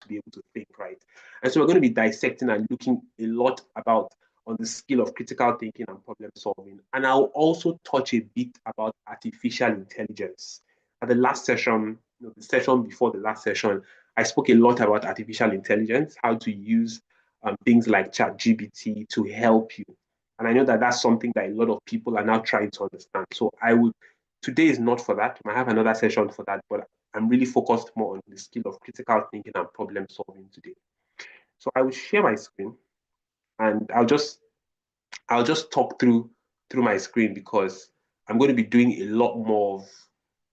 to be able to think, right? And so we're going to be dissecting and looking a lot about on the skill of critical thinking and problem solving. And I'll also touch a bit about artificial intelligence. At the last session, the session before the last session, I spoke a lot about artificial intelligence, how to use things like ChatGPT to help you. And I know that that's something that a lot of people are now trying to understand. So today is not for that. I might have another session for that, but I'm really focused more on the skill of critical thinking and problem solving today. So I will share my screen and I'll just talk through my screen because I'm going to be doing a lot more of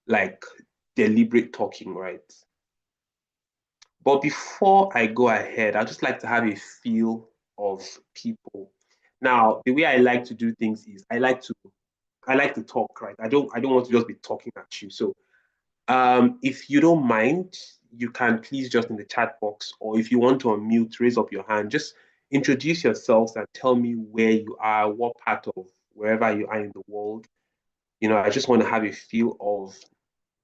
like deliberate talking, right? But before I go ahead, I'd just like to have a feel of people. Now, the way I like to do things is I like to talk, right? I don't want to just be talking at you. So if you don't mind, you can please just in the chat box, or if you want to unmute, raise up your hand. Just introduce yourselves and tell me where you are, what part of wherever you are in the world. I just want to have a feel of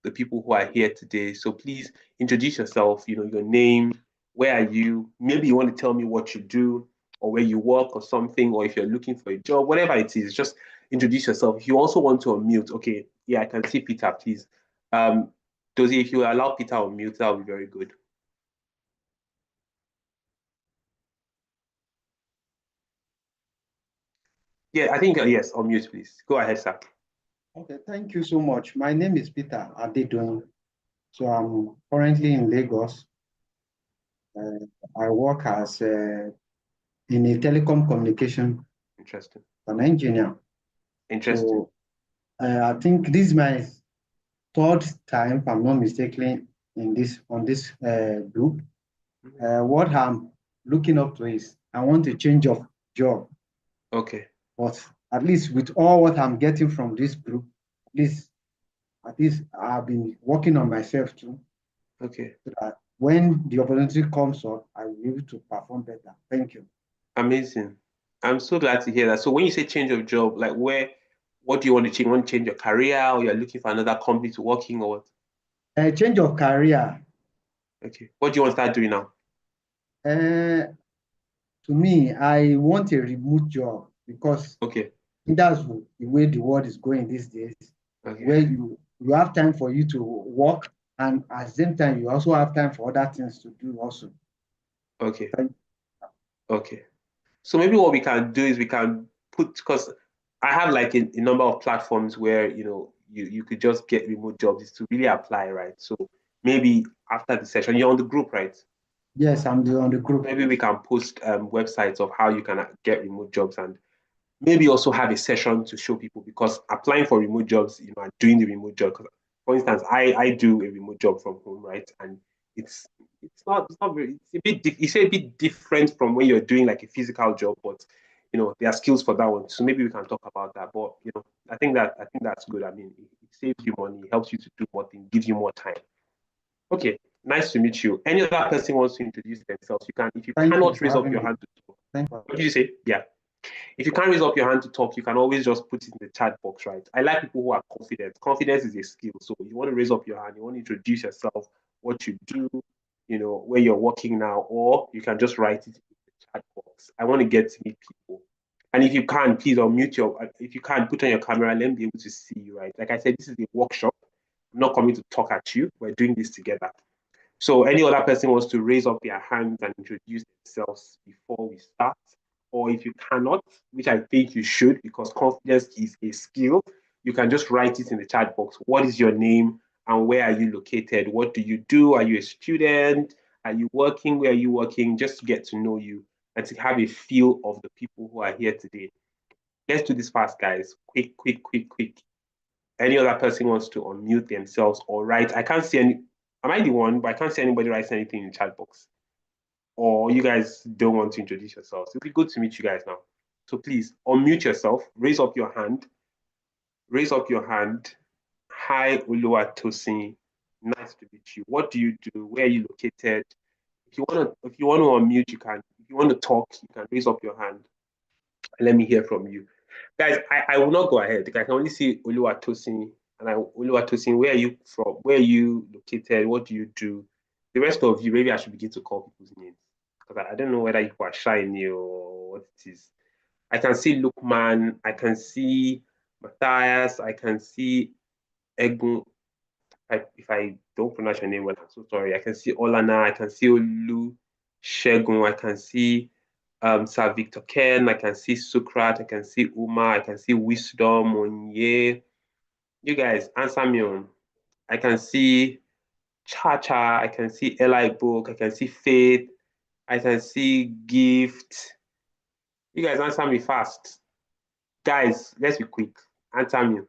the people who are here today. So please introduce yourself, your name, where are you? Maybe you want to tell me what you do or where you work or something, or if you're looking for a job, whatever it is, just introduce yourself. If you also want to unmute, okay, yeah, I can see Peter, please. Dozie, if you allow Peter on mute, that would be very good. Yeah, I think, yes, on mute, please. Go ahead, sir. Okay, thank you so much. My name is Peter Adedun. So I'm currently in Lagos. I work as in a telecom communication. Interesting. An engineer. Interesting. So I think this is my third time, if I'm not mistaken, on this group. What I'm looking up to is I want to change of job. Okay. But at least with all what I'm getting from this group, at least I've been working on myself too. Okay. So that when the opportunity comes up, I will be able to perform better. Thank you. Amazing. I'm so glad to hear that. So when you say change of job, like what do you want to change? You want to change your career, or you're looking for another company to work in, or what? A change of career. Okay. What do you want to start doing now? To me, I want a remote job because Okay. that's the way the world is going these days, Okay. where you have time for you to work, and at the same time, you also have time for other things to do also. Okay. Okay. So maybe what we can do is we can put, because I have like a number of platforms where you could just get remote jobs to really apply, right? So maybe after the session, you're on the group, right? Yes, I'm on the group. Maybe we can post websites of how you can get remote jobs, and maybe also have a session to show people, because applying for remote jobs, and doing the remote job. For instance, I do a remote job from home, right? And it's not very, it's a bit different from when you're doing like a physical job, but there are skills for that one. So maybe we can talk about that. But I think that's good. I mean, it saves you money, it helps you to do more things, gives you more time. Okay, nice to meet you. Any other person wants to introduce themselves, you can. If you Thank you cannot for raise up having your me. hand to talk, Thank you. what did you say? Yeah. If you can't raise up your hand to talk, you can always just put it in the chat box, right? I like people who are confident. Confidence is a skill. So you want to raise up your hand, you want to introduce yourself, what you do, where you're working now, or you can just write it in the chat box. I want to get to meet people. And if you can, please unmute if you can, put on your camera, let me be able to see you, right? Like I said, this is a workshop. I'm not coming to talk at you. We're doing this together. So any other person wants to raise up their hands and introduce themselves before we start, or if you cannot, which I think you should, because confidence is a skill, you can just write it in the chat box. What is your name and where are you located? What do you do? Are you a student? Are you working? Where are you working? Just to get to know you and to have a feel of the people who are here today. Let's do this fast, guys. Quick, quick, quick, quick. Any other person wants to unmute themselves or write? I can't see any. Am I the one? But I can't see anybody writing anything in the chat box. Or you guys don't want to introduce yourselves. It'll be good to meet you guys now. So please unmute yourself, raise up your hand. Raise up your hand. Hi, Oluwatosin. Nice to meet you. What do you do? Where are you located? If you want to unmute, you can. If you want to talk, you can raise up your hand. Let me hear from you. Guys, I will not go ahead. I can only see Oluwatosin. And Oluwatosin, where are you from? Where are you located? What do you do? The rest of you, maybe I should begin to call people's names because I don't know whether you are shiny or what it is. I can see Lukman, I can see Matthias, I can see Egun. If I don't pronounce your name well, I'm so sorry. I can see Olana, I can see Olu, Shegun, I can see Sir Victor Ken, I can see Sukrat, I can see Uma, I can see Wisdom, Onye. You guys, answer me on. I can see Cha, I can see Eli Book, I can see Faith, I can see Gift. You guys answer me fast. Guys, let's be quick. Answer me.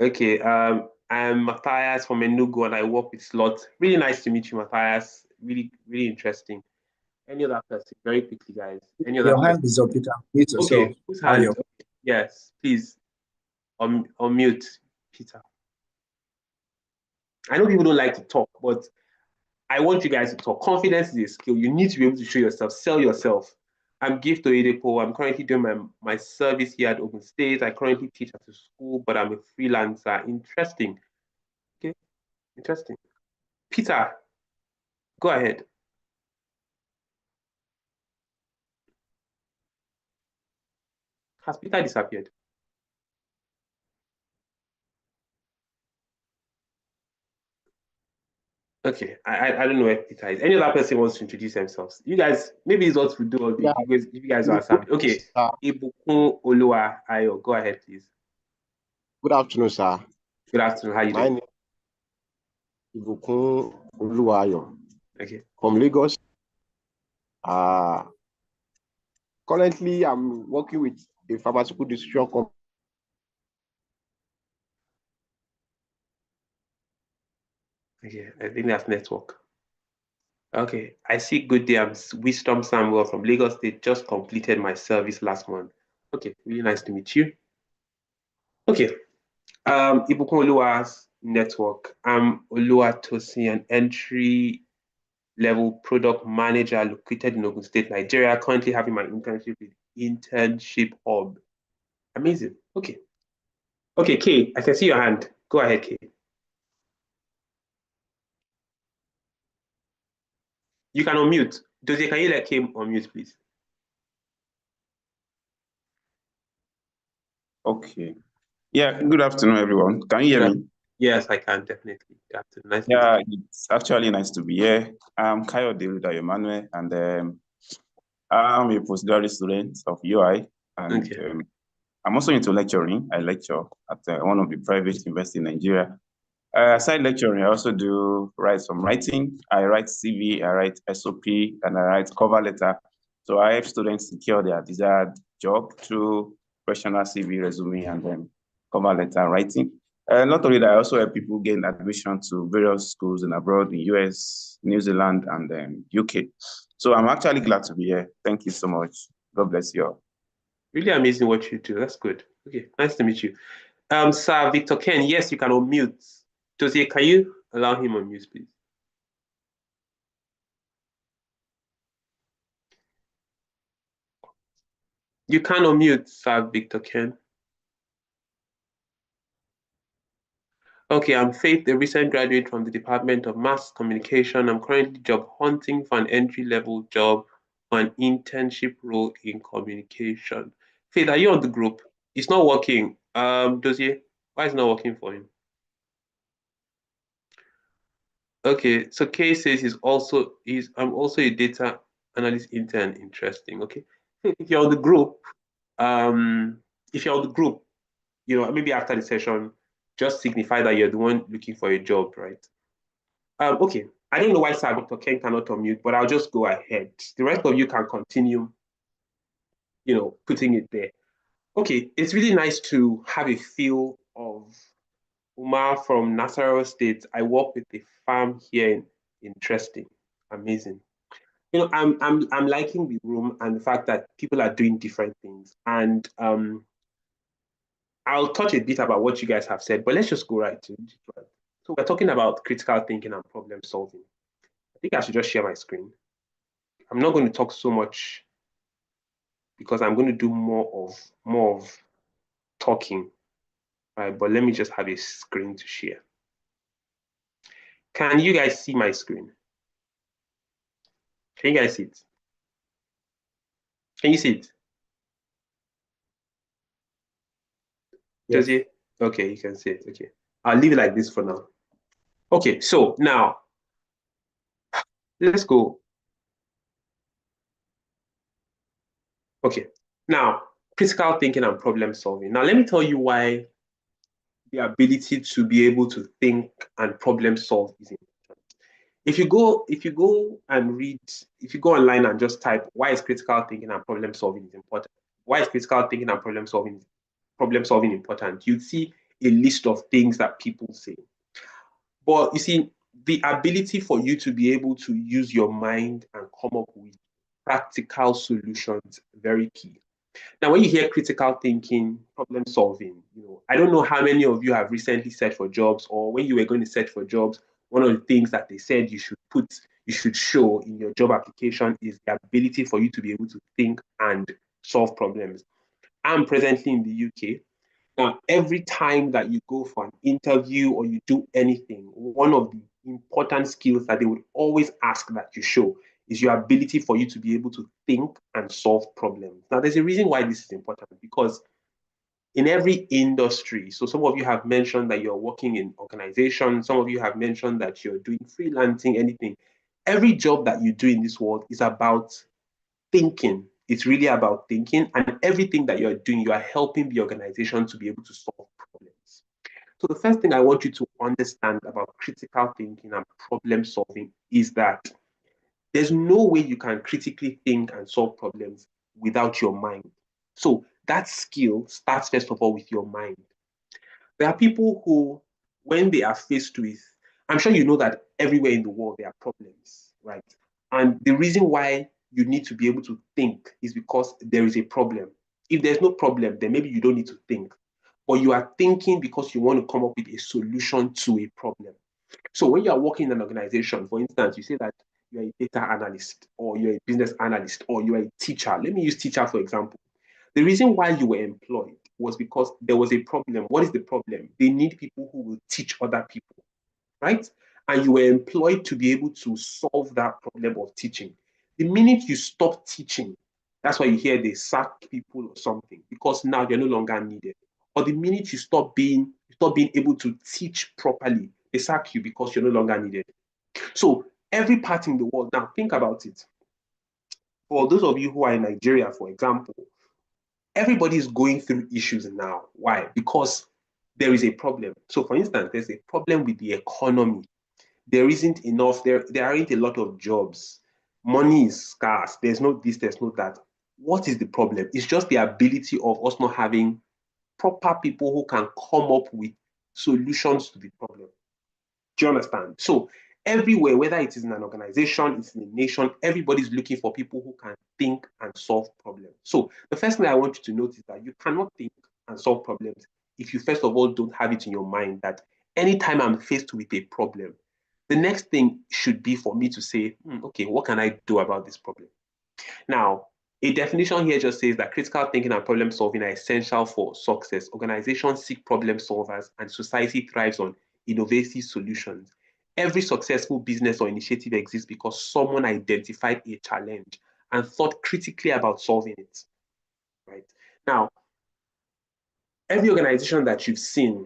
Okay, I'm Matthias from Enugu and I work with Slot. Really nice to meet you, Matthias. Really, really interesting. Any other person? Very quickly, guys. Any other Your person? hand is up, Peter. Mute yourself. Okay, whose hand? Okay. Yes, please. Unmute, Peter. I know people don't like to talk, but I want you guys to talk. Confidence is a skill. You need to be able to show yourself, sell yourself. I'm Gift Oyedepo. I'm currently doing my service here at Ogun State. I currently teach at a school, but I'm a freelancer. Interesting. Okay, interesting. Peter, go ahead. Has Peter disappeared? Okay, I don't know where Peter is. Any other person wants to introduce themselves? You guys, maybe it's what we do. Yeah. You guys are assigned. Okay, Ibukun Olua Ayo, go ahead, please. Good afternoon, sir. Good afternoon. How you My doing? name is Ibukun Oluwayo Okay. from Lagos. Currently, I'm working with a pharmaceutical distribution company. Okay, I think that's network. Okay, I see good day. I'm Wisdom Samuel from Lagos State. Just completed my service last month. Okay, really nice to meet you. Okay, Ibukun Oluwa's network. I'm Oluwatosin, an entry level product manager located in Ogun State, Nigeria. Currently having my internship with Internship Hub. Amazing. Okay. Okay, Kay, I can see your hand. Go ahead, Kay. You can unmute. Dozie, can you let Kay unmute, please? Okay. Yeah, good afternoon, everyone. Can you hear me? Yes, I can, definitely. Good afternoon. Nice Yeah, it's actually nice to be here. I'm Kayode Udayo Emmanuel, and I'm a postgraduate student of UI, and okay. I'm also into lecturing. I lecture at one of the private universities in Nigeria. Aside lecturing, I also do write some writing. I write CV, I write SOP, and I write cover letter. So I help students secure their desired job through professional CV, resume, and then cover letter writing. Not only that, I also help people gain admission to various schools in abroad, in US, New Zealand, and UK. So I'm actually glad to be here. Thank you so much. God bless you all. Really amazing what you do. That's good. Okay, nice to meet you. Sir Victor Ken, yes, you can unmute. Dozie, can you allow him on mute, please? You can unmute, Sir Victor Ken. Okay, I'm Faith, a recent graduate from the Department of Mass Communication. I'm currently job hunting for an entry-level job or an internship role in communication. Faith, are you on the group? It's not working. Dozie, why is it not working for him? Okay, so Kay says I'm also a data analyst intern. Interesting. Okay. If you're on the group, if you're on the group, maybe after the session, just signify that you're the one looking for a job, right? Okay. I don't know why Sir Victor Ken cannot unmute, but I'll just go ahead. The rest of you can continue, putting it there. Okay, it's really nice to have a feel of Umar from Nasarawa State. I work with a farm here. Interesting, amazing. I'm liking the room and the fact that people are doing different things. And I'll touch a bit about what you guys have said, but let's just go right to it. So we're talking about critical thinking and problem solving. I think I should just share my screen. I'm not going to talk so much because I'm going to do more of talking. Right, but let me just have a screen to share. Can you guys see my screen? Can you guys see it? Can you see it? Yes. Does it? Okay, you can see it. Okay. I'll leave it like this for now. Okay, so now let's go. Okay, now critical thinking and problem solving. Now, let me tell you why the ability to be able to think and problem solve is important. If you go and read, if you go online and just type why is critical thinking and problem solving is important, why is critical thinking and problem solving important, you'd see a list of things that people say. But you see, the ability for you to be able to use your mind and come up with practical solutions, very key. Now, when you hear critical thinking, problem solving, I don't know how many of you have recently searched for jobs, or when you were going to search for jobs, one of the things that they said you should show in your job application is the ability for you to be able to think and solve problems. I'm presently in the UK. Now, every time that you go for an interview or you do anything, one of the important skills that they would always ask that you show is your ability for you to be able to think and solve problems. Now, there's a reason why this is important, because in every industry, so some of you have mentioned that you're working in organizations, some of you have mentioned that you're doing freelancing, anything. Every job that you do in this world is about thinking. It's really about thinking, and everything that you're doing, you are helping the organization to be able to solve problems. So the first thing I want you to understand about critical thinking and problem solving is that there's no way you can critically think and solve problems without your mind. So that skill starts first of all with your mind. There are people who, when they are faced with, I'm sure you know that everywhere in the world there are problems, right? And the reason why you need to be able to think is because there is a problem. If there's no problem, then maybe you don't need to think. But you are thinking because you want to come up with a solution to a problem. So when you are working in an organization, for instance, you say that you're a data analyst, or you're a business analyst, or you're a teacher. Let me use teacher for example. The reason why you were employed was because there was a problem. What is the problem? They need people who will teach other people, right? And you were employed to be able to solve that problem of teaching. The minute you stop teaching, that's why you hear they sack people or something, because now you're no longer needed. Or the minute you stop being able to teach properly, they sack you because you're no longer needed. So every part in the world, now think about it. For those of you who are in Nigeria, for example, everybody is going through issues now. Why? Because there is a problem. So, for instance, there's a problem with the economy. There isn't enough, there aren't a lot of jobs. Money is scarce. There's no this, there's no that. What is the problem? It's just the ability of us not having proper people who can come up with solutions to the problem. Do you understand? So everywhere, whether it is in an organization, it's in a nation, everybody's looking for people who can think and solve problems. So the first thing I want you to notice is that you cannot think and solve problems if you first of all don't have it in your mind that anytime I'm faced with a problem, the next thing should be for me to say, okay, what can I do about this problem? Now, a definition here just says that critical thinking and problem solving are essential for success. Organizations seek problem solvers and society thrives on innovative solutions. Every successful business or initiative exists because someone identified a challenge and thought critically about solving it. Right? Now, every organization that you've seen,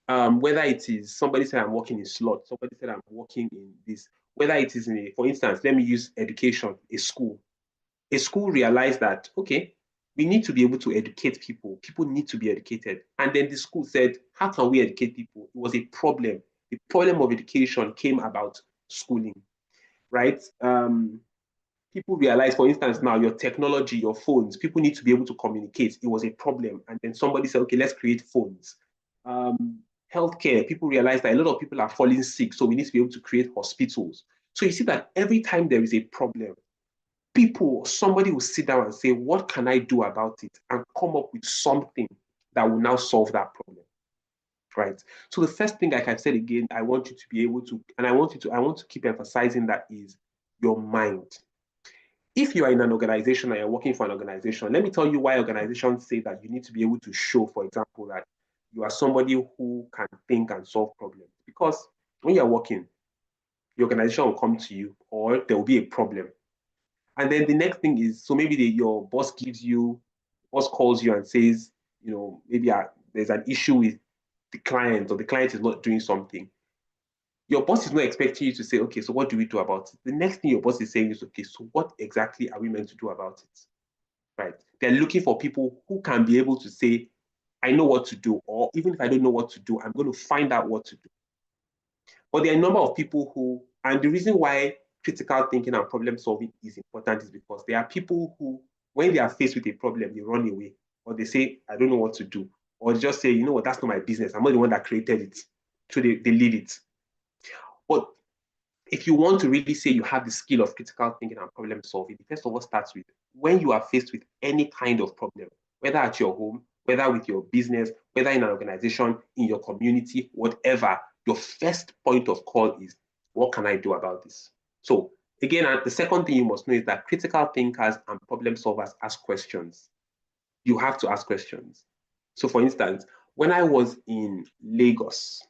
whether it is somebody said I'm working in slot, somebody said I'm working in this, whether it is in a, for instance, let me use education, a school. A school realized that, okay, we need to be able to educate people. People need to be educated. And then the school said, how can we educate people? It was a problem. The problem of education came about schooling, right? People realize, for instance, now your technology, your phones, people need to be able to communicate. It was a problem. And then somebody said, okay, let's create phones. Healthcare, people realize that a lot of people are falling sick. So we need to be able to create hospitals. So you see that every time there is a problem, people, somebody will sit down and say, what can I do about it? And come up with something that will now solve that problem. Right. So the first thing, like I said again, I want you to be able to, and I want to keep emphasizing that is your mind. If you are in an organization and you're working for an organization, let me tell you why organizations say that you need to be able to show, for example, that you are somebody who can think and solve problems. Because when you're working, the organization will come to you, or there will be a problem. And then the next thing is, so maybe your boss calls you and says, maybe there's an issue with the client, or the client is not doing something. Your boss is not expecting you to say, okay, so what do we do about it? The next thing your boss is saying is, okay, so what exactly are we meant to do about it? Right? They're looking for people who can be able to say, I know what to do, or even if I don't know what to do, I'm going to find out what to do. But there are a number of people who, and the reason why critical thinking and problem solving is important is because there are people who, when they are faced with a problem, they run away, or they say, I don't know what to do, or they just say, you know what, that's not my business. I'm not the one that created it. So they leave it. But if you want to really say you have the skill of critical thinking and problem solving, it first of all starts with when you are faced with any kind of problem, whether at your home, whether with your business, whether in an organization, in your community, whatever, your first point of call is, what can I do about this? So again, the second thing you must know is that critical thinkers and problem solvers ask questions. You have to ask questions. So for instance, when I was in Lagos,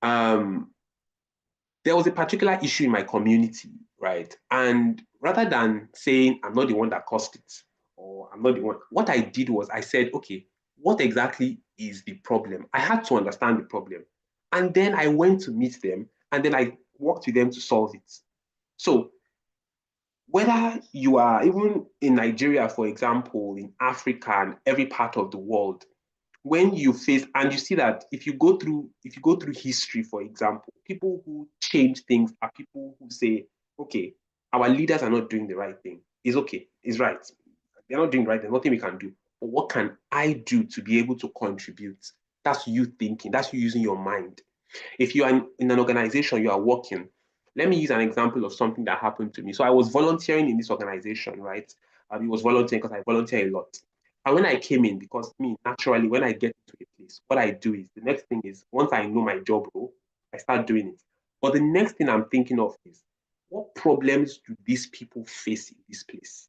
there was a particular issue in my community, right? And rather than saying, I'm not the one that caused it, or I'm not the one, what I did was I said, okay, what exactly is the problem? I had to understand the problem. And then I went to meet them, and then I worked with them to solve it. So whether you are even in Nigeria, for example, in Africa and every part of the world, when you face, and you see that if you go through history, for example, people who change things are people who say, okay, our leaders are not doing the right thing. It's okay, it's right. They're not doing the right, there's nothing we can do. But what can I do to be able to contribute? That's you thinking, that's you using your mind. If you are in an organization, you are working. Let me use an example of something that happened to me. So I was volunteering in this organization, right? It was volunteering because I volunteer a lot. And when I came in, because me, naturally, when I get to a place, what I do is the next thing is once I know my job role, I start doing it. But the next thing I'm thinking of is what problems do these people face in this place?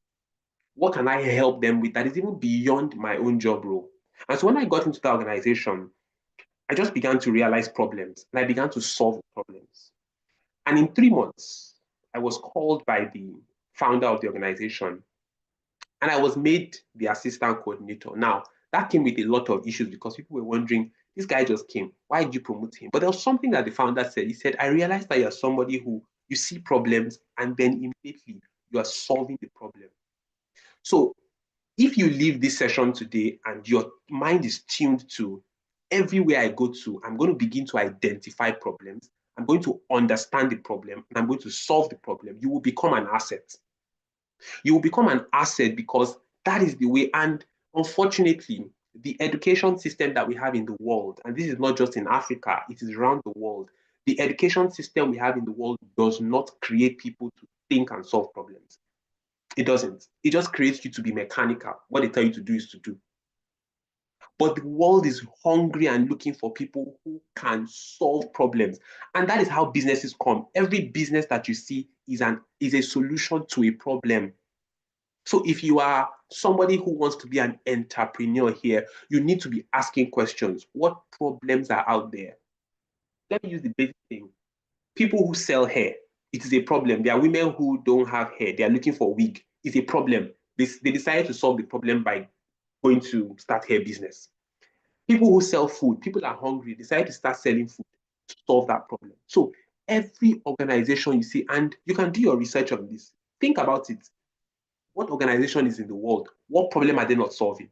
What can I help them with that is even beyond my own job role? And so when I got into the organization, I just began to realize problems and I began to solve problems. And in 3 months, I was called by the founder of the organization and I was made the assistant coordinator. Now, that came with a lot of issues because people were wondering, this guy just came, why did you promote him? But there was something that the founder said. He said, I realized that you're somebody who you see problems and then immediately you are solving the problem. So if you leave this session today and your mind is tuned to everywhere I go to, I'm going to begin to identify problems. I'm going to understand the problem and I'm going to solve the problem. You will become an asset. You will become an asset because that is the way. And unfortunately, the education system that we have in the world, and this is not just in Africa, it is around the world. The education system we have in the world does not create people to think and solve problems. It doesn't. It just creates you to be mechanical. What they tell you to do is to do. But the world is hungry and looking for people who can solve problems. And that is how businesses come. Every business that you see is a solution to a problem. So if you are somebody who wants to be an entrepreneur here, you need to be asking questions. What problems are out there? Let me use the basic thing. People who sell hair, it is a problem. There are women who don't have hair. They are looking for a wig. It's a problem. They decided to solve the problem by going to start hair business. People who sell food, people are hungry, decide to start selling food to solve that problem. So every organization you see, and you can do your research on this, think about it. What organization is in the world? What problem are they not solving?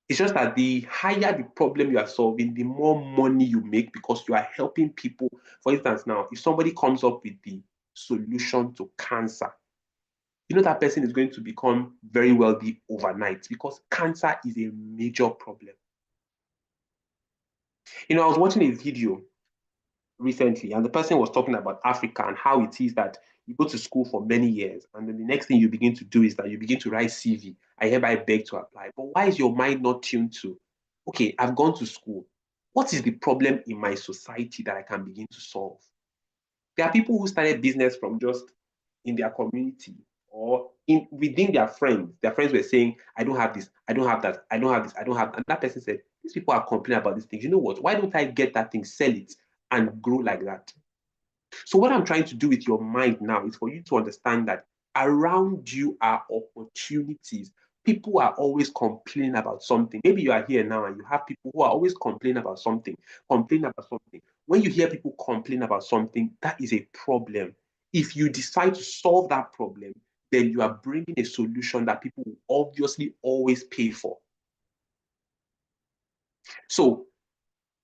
It's just that the higher the problem you are solving, the more money you make because you are helping people. For instance, now, if somebody comes up with the solution to cancer, you know that person is going to become very wealthy overnight because cancer is a major problem. I was watching a video recently, and the person was talking about Africa and how it is that you go to school for many years, and then the next thing you begin to do is that you begin to write CV. I hereby beg to apply. But why is your mind not tuned to, okay, I've gone to school. What is the problem in my society that I can begin to solve? There are people who started business from just in their community or within their friends. Their friends were saying, I don't have this, I don't have that, I don't have this, I don't have. And that person said, these people are complaining about these things. You know what? Why don't I get that thing, sell it, and grow like that. So what I'm trying to do with your mind now is for you to understand that around you are opportunities. People are always complaining about something. Maybe you are here now and you have people who are always complaining about something, complaining about something. When you hear people complain about something, that is a problem. If you decide to solve that problem, then you are bringing a solution that people will obviously always pay for. So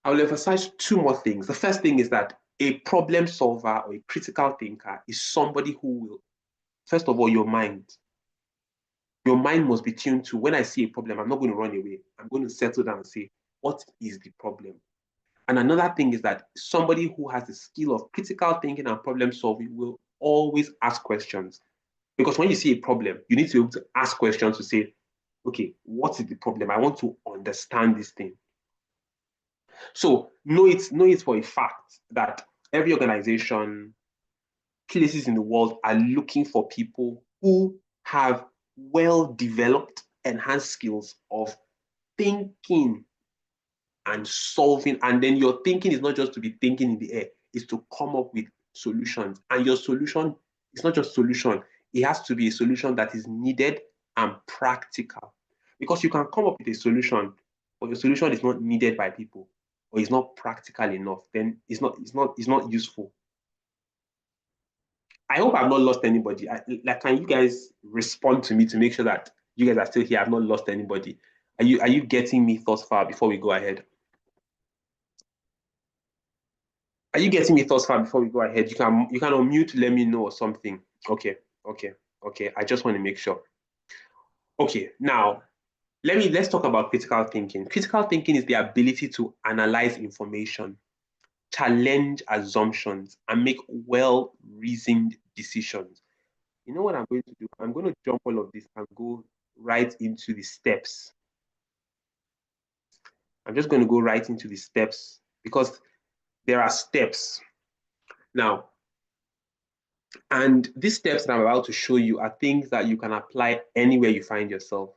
I will emphasize two more things. The first thing is that a problem solver or a critical thinker is somebody who will, first of all, your mind. Your mind must be tuned to, when I see a problem, I'm not going to run away. I'm going to settle down and say, what is the problem? And another thing is that somebody who has the skill of critical thinking and problem solving will always ask questions. Because when you see a problem, you need to be able to ask questions to say, okay, what is the problem? I want to understand this thing. So know it for a fact that every organization, places in the world are looking for people who have well-developed, enhanced skills of thinking and solving. And then your thinking is not just to be thinking in the air, it's to come up with solutions. And your solution is not just solution, it has to be a solution that is needed and practical. Because you can come up with a solution, but your solution is not needed by people, or is not practical enough, then it's not useful. I hope I've not lost anybody. Can you guys respond to me to make sure that you guys are still here? I've not lost anybody. Are you getting me thus far before we go ahead? Are you getting me thus far before we go ahead? You can unmute to let me know or something. Okay. I just want to make sure. Okay, now let's talk about critical thinking. Critical thinking is the ability to analyze information, challenge assumptions, and make well-reasoned decisions. You know what I'm going to do? I'm going to jump all of this and go right into the steps. I'm just going to go right into the steps because there are steps. Now, and these steps that I'm about to show you are things that you can apply anywhere you find yourself.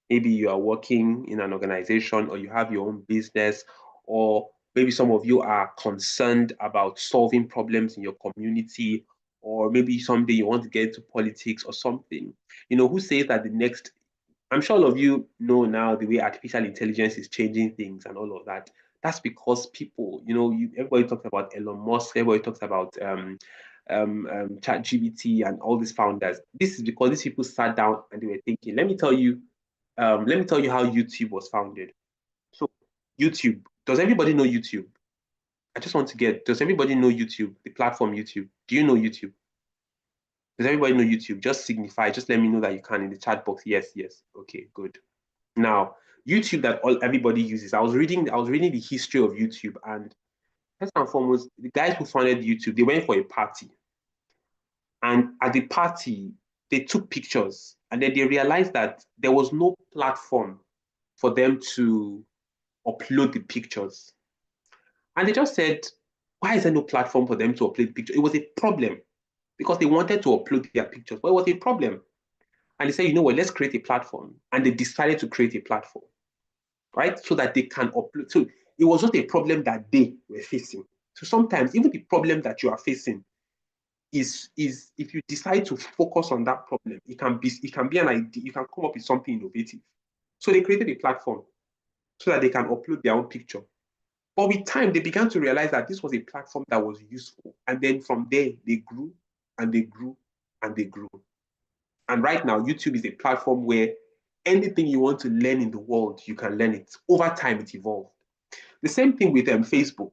Maybe you are working in an organization, or you have your own business, or maybe some of you are concerned about solving problems in your community, or maybe someday you want to get into politics or something. You know, who says that I'm sure all of you know now the way artificial intelligence is changing things and all of that. That's because people, everybody talks about Elon Musk, everybody talks about ChatGPT and all these founders. This is because these people sat down and they were thinking, let me tell you how YouTube was founded. So YouTube, does everybody know YouTube? I just want to does everybody know YouTube, the platform YouTube? Do you know YouTube? Does everybody know YouTube? Just signify, just let me know that you can in the chat box. Yes. Okay, good. Now, YouTube that everybody uses. I was reading the history of YouTube, and first and foremost, the guys who founded YouTube, they went for a party. And at the party, they took pictures, and then they realized that there was no platform for them to upload the pictures. And they just said, why is there no platform for them to upload the picture? It was a problem because they wanted to upload their pictures, but it was a problem. And they said, you know what, let's create a platform. And they decided to create a platform, right? So that they can upload. So it was not a problem that they were facing. So sometimes even the problem that you are facing is if you decide to focus on that problem, it can be an idea, you can come up with something innovative. So they created a platform so that they can upload their own picture. But with time, they began to realize that this was a platform that was useful. And then from there, they grew and they grew and they grew. And right now, YouTube is a platform where anything you want to learn in the world, you can learn it. Over time, it evolved. The same thing with Facebook.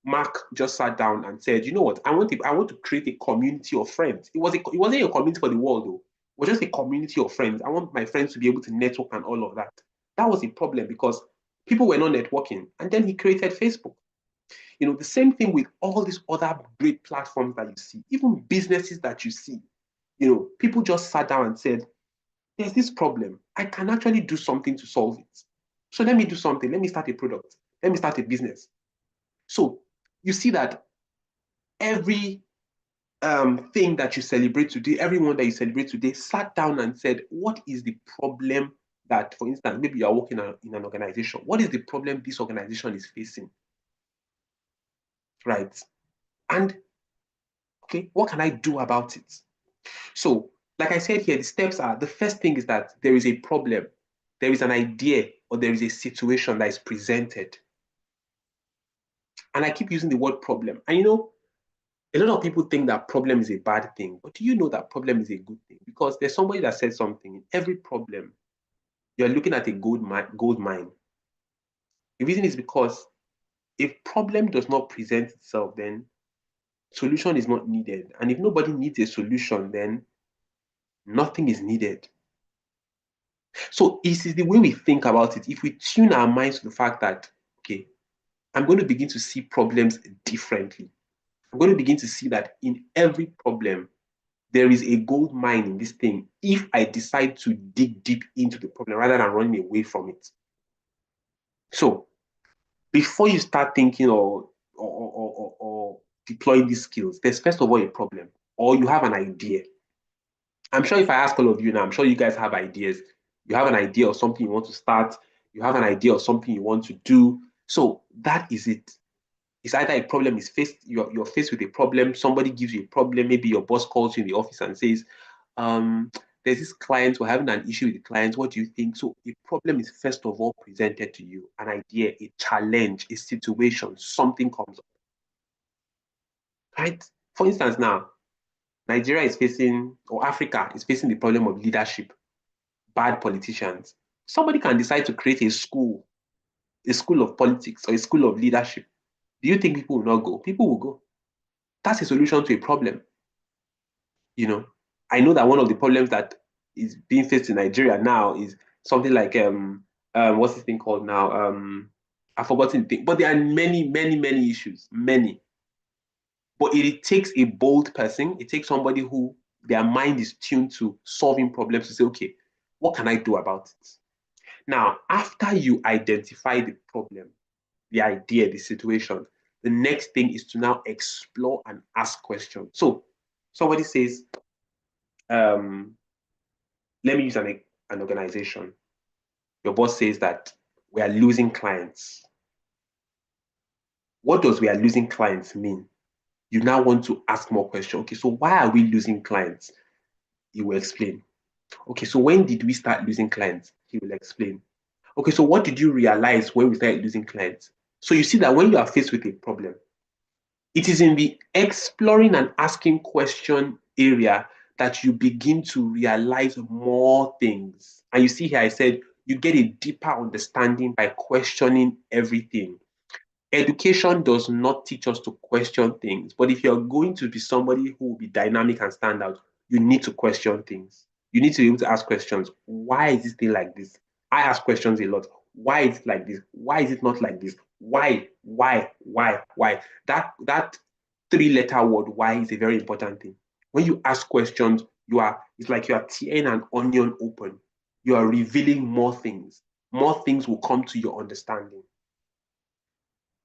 Mark just sat down and said, you know what, I want to create a community of friends. It wasn't a community for the world, though. It was just a community of friends. I want my friends to be able to network and all of that. That was a problem because people were not networking. And then he created Facebook. The same thing with all these other great platforms that you see, even businesses that you see. People just sat down and said, there's this problem. I can actually do something to solve it. So let me do something. Let me start a product. Let me start a business. So you see that every thing that you celebrate today, everyone that you celebrate today sat down and said, what is the problem that, for instance, maybe you are working in an organization. What is the problem this organization is facing? right? And okay, what can I do about it? So, like I said here, the steps are, the first thing is that there is a problem, there is an idea, or there is a situation that is presented. And I keep using the word problem. And you know, a lot of people think that problem is a bad thing, but do you know that problem is a good thing? Because there's somebody that said something, in every problem, you're looking at a gold mine. The reason is because if problem does not present itself, then solution is not needed. And if nobody needs a solution, then nothing is needed. So it is the way we think about it. If we tune our minds to the fact that, okay, I'm going to begin to see problems differently. I'm going to begin to see that in every problem, there is a gold mine in this thing if I decide to dig deep into the problem rather than running away from it. So before you start thinking or deploying these skills, there's first of all a problem, or you have an idea. I'm sure if I ask all of you now, I'm sure you guys have ideas. You have an idea of something you want to start, you have an idea of something you want to do. So that is it. It's either a problem is faced, you're faced with a problem, somebody gives you a problem, maybe your boss calls you in the office and says, there's this client, we're having an issue with the client, what do you think? So a problem is first of all presented to you, an idea, a challenge, a situation, something comes up, right? For instance, now, Nigeria is facing, or Africa is facing the problem of leadership, bad politicians. Somebody can decide to create a school of politics or a school of leadership. Do you think people will not go? People will go. That's a solution to a problem. You know, I know that one of the problems that is being faced in Nigeria now is something like what's this thing called now? I've forgotten the thing, but there are many issues, many. But it takes a bold person. It takes somebody who their mind is tuned to solving problems to say, okay, what can I do about it? Now, after you identify the problem, the idea, the situation, the next thing is to now explore and ask questions. So somebody says, let me use an organization. Your boss says that we are losing clients. What does we are losing clients mean? You now want to ask more questions. Okay, so why are we losing clients? He will explain. Okay, so when did we start losing clients? He will explain. Okay, so what did you realize when we started losing clients? So you see that when you are faced with a problem, it is in the exploring and asking question area that you begin to realize more things. And you see here, I said, you get a deeper understanding by questioning everything. Education does not teach us to question things, but if you're going to be somebody who will be dynamic and stand out, you need to question things. You need to be able to ask questions. Why is this thing like this? I ask questions a lot. Why is it like this? Why is it not like this? Why? That three-letter word why is a very important thing. When you ask questions, it's like you are tearing an onion open. You are revealing more things. More things will come to your understanding.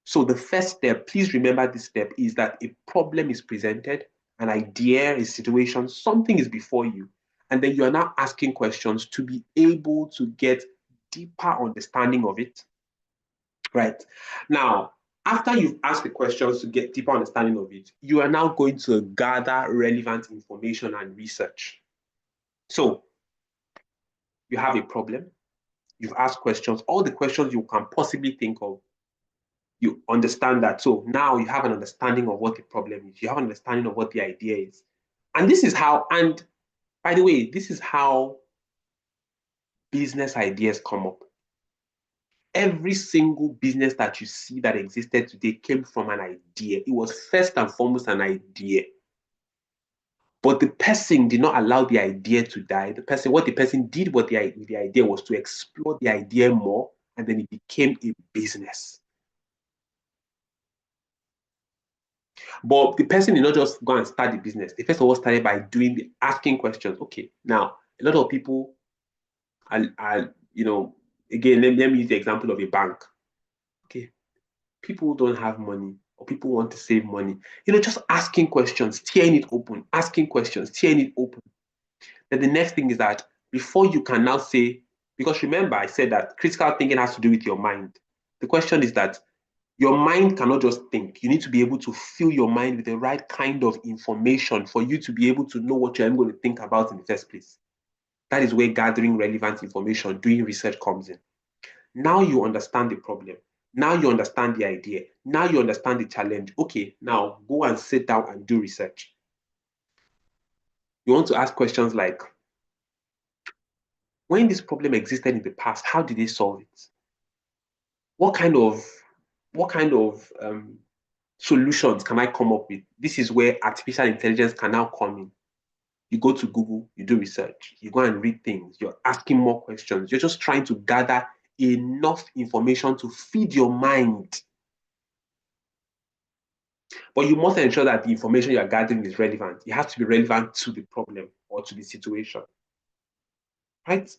So the first step, please remember this step, is that a problem is presented, an idea, a situation, something is before you. And then you are now asking questions to be able to get deeper understanding of it. Right. Now, after you've asked the questions to get deeper understanding of it, you are now going to gather relevant information and research. So you have a problem, you've asked questions, all the questions you can possibly think of, you understand that. So now you have an understanding of what the problem is. You have an understanding of what the idea is. And this is how, and by the way, this is how business ideas come up. Every single business that you see that existed today came from an idea. It was first and foremost an idea. But the person did not allow the idea to die. What the person did with the idea was to explore the idea more, and then it became a business. But the person did not just go and start the business. They first of all started by asking questions. Okay, now a lot of people are again, let me use the example of a bank. Okay, people don't have money or people want to save money. Just asking questions, tearing it open, asking questions, tearing it open. Then the next thing is that before you can now say, because remember I said that critical thinking has to do with your mind. The question is that Your mind cannot just think. You need to be able to fill your mind with the right kind of information for you to be able to know what you're going to think about in the first place. That is where gathering relevant information, doing research comes in. Now you understand the problem. Now you understand the idea. Now you understand the challenge. Okay, now go and sit down and do research. You want to ask questions like, when this problem existed in the past, how did they solve it? What kind of solutions can I come up with? This is where artificial intelligence can now come in. You go to Google, you do research, you go and read things, you're asking more questions. You're just trying to gather enough information to feed your mind. But you must ensure that the information you're gathering is relevant. It has to be relevant to the problem or to the situation. Right?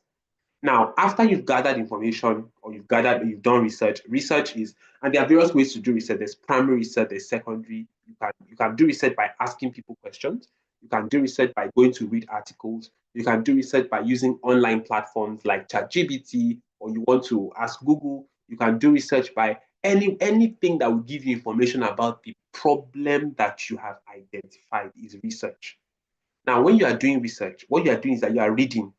Now, after you've gathered information or you've done research, and there are various ways to do research. There's primary research, there's secondary. You can do research by asking people questions. You can do research by going to read articles. You can do research by using online platforms like ChatGPT, or you want to ask Google. You can do research by anything that will give you information about the problem that you have identified is research. Now, when you are doing research, what you are doing is that you are reading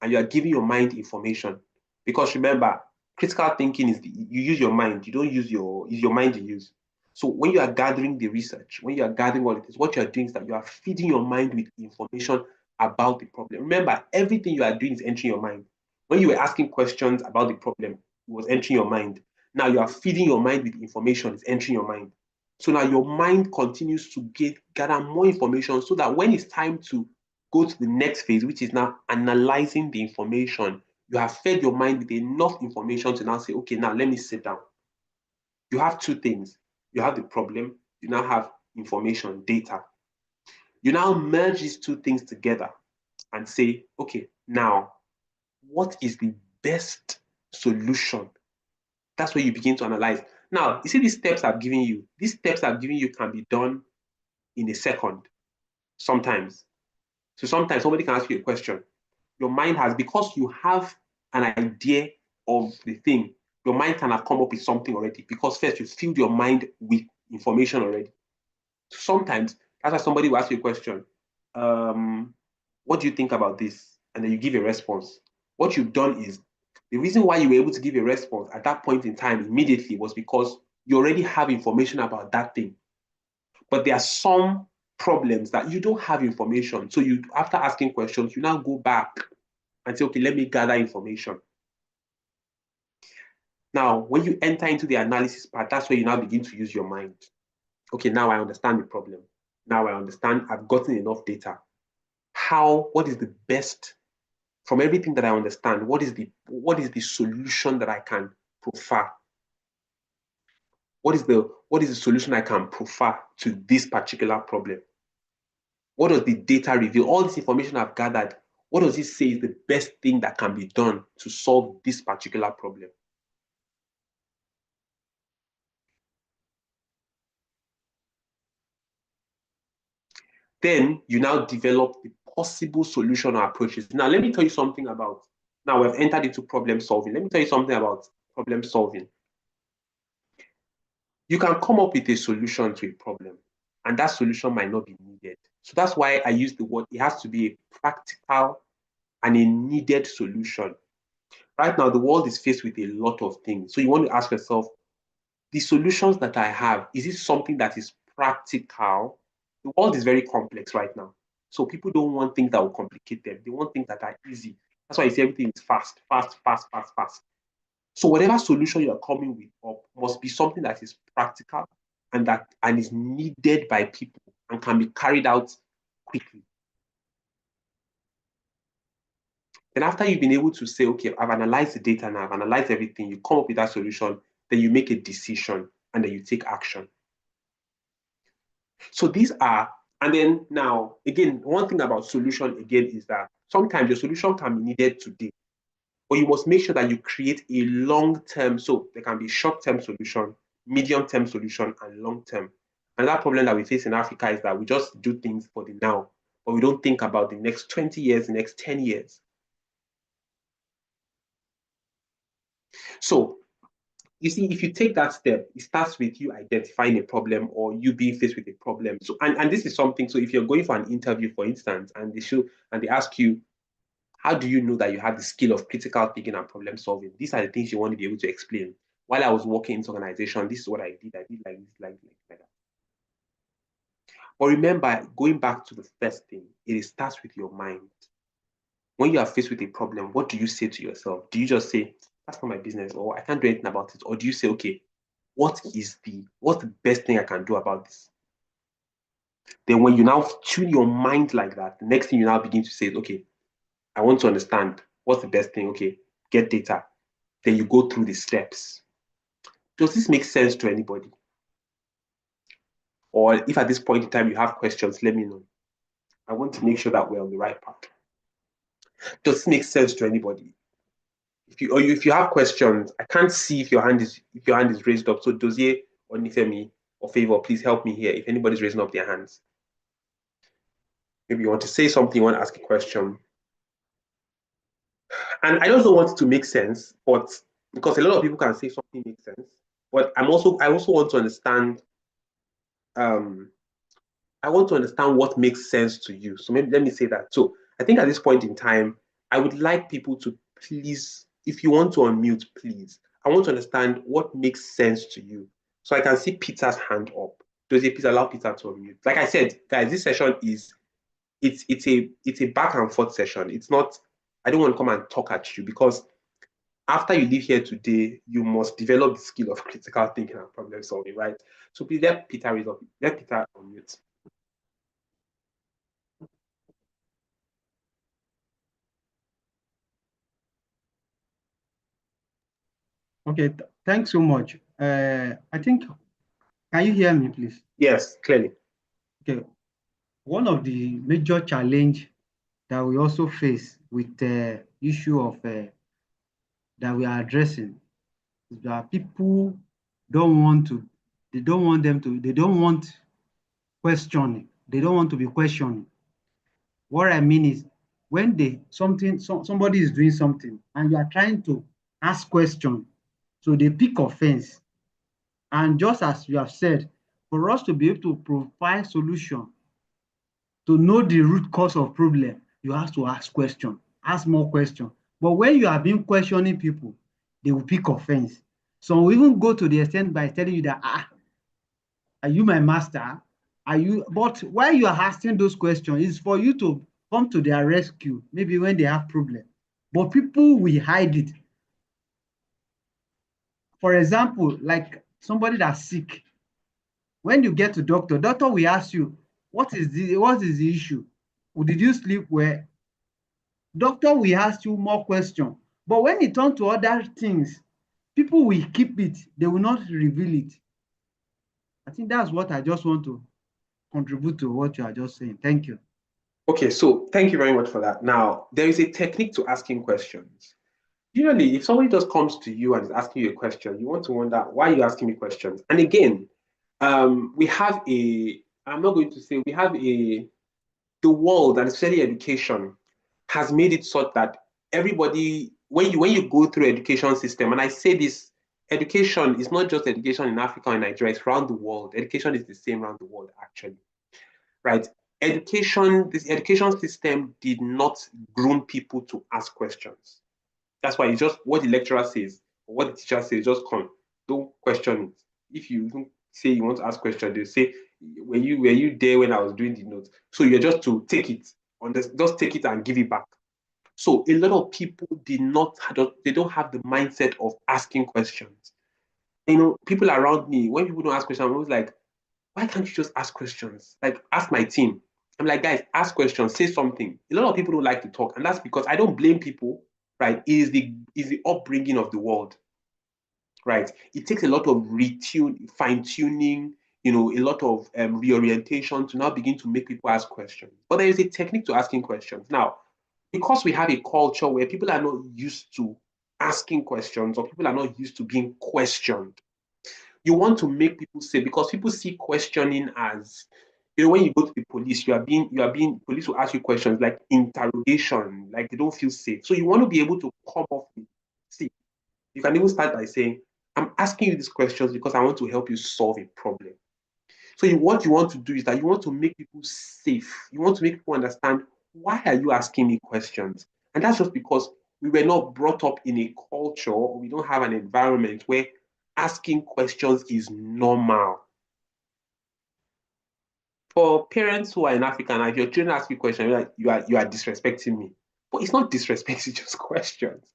and you are giving your mind information. Because remember, critical thinking is you use your mind, you don't use it's your mind you use. So when you are gathering the research, when you are gathering all of this, what you are doing is that you are feeding your mind with information about the problem. Remember, everything you are doing is entering your mind. When you were asking questions about the problem, it was entering your mind. Now you are feeding your mind with information, it's entering your mind. So now your mind continues to gather more information so that when it's time to go to the next phase, which is now analyzing the information, you have fed your mind with enough information to now say, okay, now let me sit down. You have two things. You have the problem, you now have information, data. You now merge these two things together and say, okay, now what is the best solution? That's where you begin to analyze. Now, you see these steps I've given you. These steps I've given you can be done in a second, sometimes. So sometimes somebody can ask you a question. Your mind has, because you have an idea of the thing, your mind can have come up with something already because first you filled your mind with information already. Sometimes that's why somebody will ask you a question. What do you think about this? And then you give a response. What you've done is, the reason why you were able to give a response at that point in time immediately was because you already have information about that thing. But there are some problems that you don't have information. So you, after asking questions, you now go back and say, okay, let me gather information. Now, when you enter into the analysis part, that's where you now begin to use your mind. Okay, now I understand the problem. Now I understand, I've gotten enough data. What is the best, from everything that I understand, what is the solution that I can prefer? What is the solution I can prefer to this particular problem? What does the data reveal? All this information I've gathered, what does it say is the best thing that can be done to solve this particular problem? Then you now develop the possible solution or approaches. Now, let me tell you something about, now we've entered into problem solving. Let me tell you something about problem solving. You can come up with a solution to a problem, and that solution might not be needed. So that's why I use the word, it has to be a practical and a needed solution. Right now, the world is faced with a lot of things. So you want to ask yourself, the solutions that I have, is it something that is practical? The world is very complex right now. So people don't want things that will complicate them. They want things that are easy. That's why you see everything is fast, fast, fast, fast, fast. So whatever solution you're coming with must be something that is practical and is needed by people and can be carried out quickly. Then after you've been able to say, okay, I've analyzed the data now, I've analyzed everything, you come up with that solution, then you make a decision and then you take action. So these are, and then now, again, one thing about solution, again, is that sometimes your solution can be needed today, but you must make sure that you create a long-term, so there can be short-term solution, medium-term solution, and long-term. And that problem that we face in Africa is that we just do things for the now, but we don't think about the next 20 years, the next 10 years. So you see, if you take that step, it starts with you identifying a problem or you being faced with a problem. So, and this is something. So, if you're going for an interview, for instance, and they ask you, how do you know that you have the skill of critical thinking and problem solving? These are the things you want to be able to explain. While I was working in this organization, this is what I did. I did like this, like that. But remember, going back to the first thing, it starts with your mind. When you are faced with a problem, what do you say to yourself? Do you just say, that's not my business, or I can't do anything about it? Or do you say, okay, what's the best thing I can do about this? Then when you now tune your mind like that, the next thing you now begin to say is, okay, I want to understand what's the best thing. Okay, get data. Then you go through the steps. Does this make sense to anybody? Or if at this point in time you have questions, let me know. I want to make sure that we're on the right path. Does this make sense to anybody? If you have questions, I can't see if your hand is raised up. So Dozie or Nifemi or Favor, please help me here. If anybody's raising up their hands, maybe you want to say something, you want to ask a question. And I also want it to make sense, but because a lot of people can say something makes sense, but I also want to understand. I want to understand what makes sense to you. So maybe let me say that. So I think at this point in time, I would like people to please, if you want to unmute, please. I want to understand what makes sense to you. So I can see Peter's hand up. Does it please allow Peter to unmute? Like I said, guys, this session is it's a back and forth session. It's not, I don't want to come and talk at you, because after you leave here today, you must develop the skill of critical thinking and problem solving, right? So please let Peter raise up. Let Peter unmute. Okay, thanks so much. I think, can you hear me, please? Yes, clearly. Okay. One of the major challenge that we also face with the issue of that we are addressing is that people don't want questioning. They don't want to be questioning. What I mean is, when somebody is doing something and you are trying to ask questions, so they pick offense. And just as you have said, for us to be able to provide solution, to know the root cause of problem, you have to ask questions, ask more questions. But when you have been questioning people, they will pick offense. Some will even go to the extent by telling you that, are you my master? Are you? But why you are asking those questions is for you to come to their rescue, maybe when they have problem. But people will hide it. For example, like somebody that's sick, when you get to doctor will ask you, what is the issue? Or did you sleep well? Doctor will ask you more questions. But when it comes to other things, people will keep it. They will not reveal it. I think that's what I just want to contribute to what you are just saying. Thank you. Okay, so thank you very much for that. Now, there is a technique to asking questions. Usually, if somebody just comes to you and is asking you a question, you want to wonder, why are you asking me questions? And again, we have I'm not going to say, the world, and especially education, has made it so that everybody, when you go through education system, and I say this, education is not just education in Africa and Nigeria, it's around the world. Education is the same around the world, actually, right? This education system did not groom people to ask questions. That's why it's just what the lecturer says, or what the teacher says, just come. Don't question it. If you say you want to ask questions, they say, were you there when I was doing the notes? So you're just to take it, just take it and give it back. So a lot of people they don't have the mindset of asking questions. People around me, when people don't ask questions, I'm always like, why can't you just ask questions? Like, ask my team. I'm like, guys, ask questions, say something. A lot of people don't like to talk, and that's because I don't blame people, right? It is the upbringing of the world, right? It takes a lot of fine tuning, a lot of reorientation to now begin to make people ask questions. But there is a technique to asking questions. Now, because we have a culture where people are not used to asking questions, or people are not used to being questioned, you want to make people say, because people see questioning as, when you go to the police, police will ask you questions like interrogation, like they don't feel safe. So you want to be able to come off with, see, you can even start by saying, I'm asking you these questions because I want to help you solve a problem. So what you want to do is that you want to make people safe. You want to make people understand, why are you asking me questions? And that's just because we were not brought up in a culture, or we don't have an environment where asking questions is normal. For parents who are in Africa, and if your children ask you questions, you are disrespecting me. But it's not disrespect, it's just questions.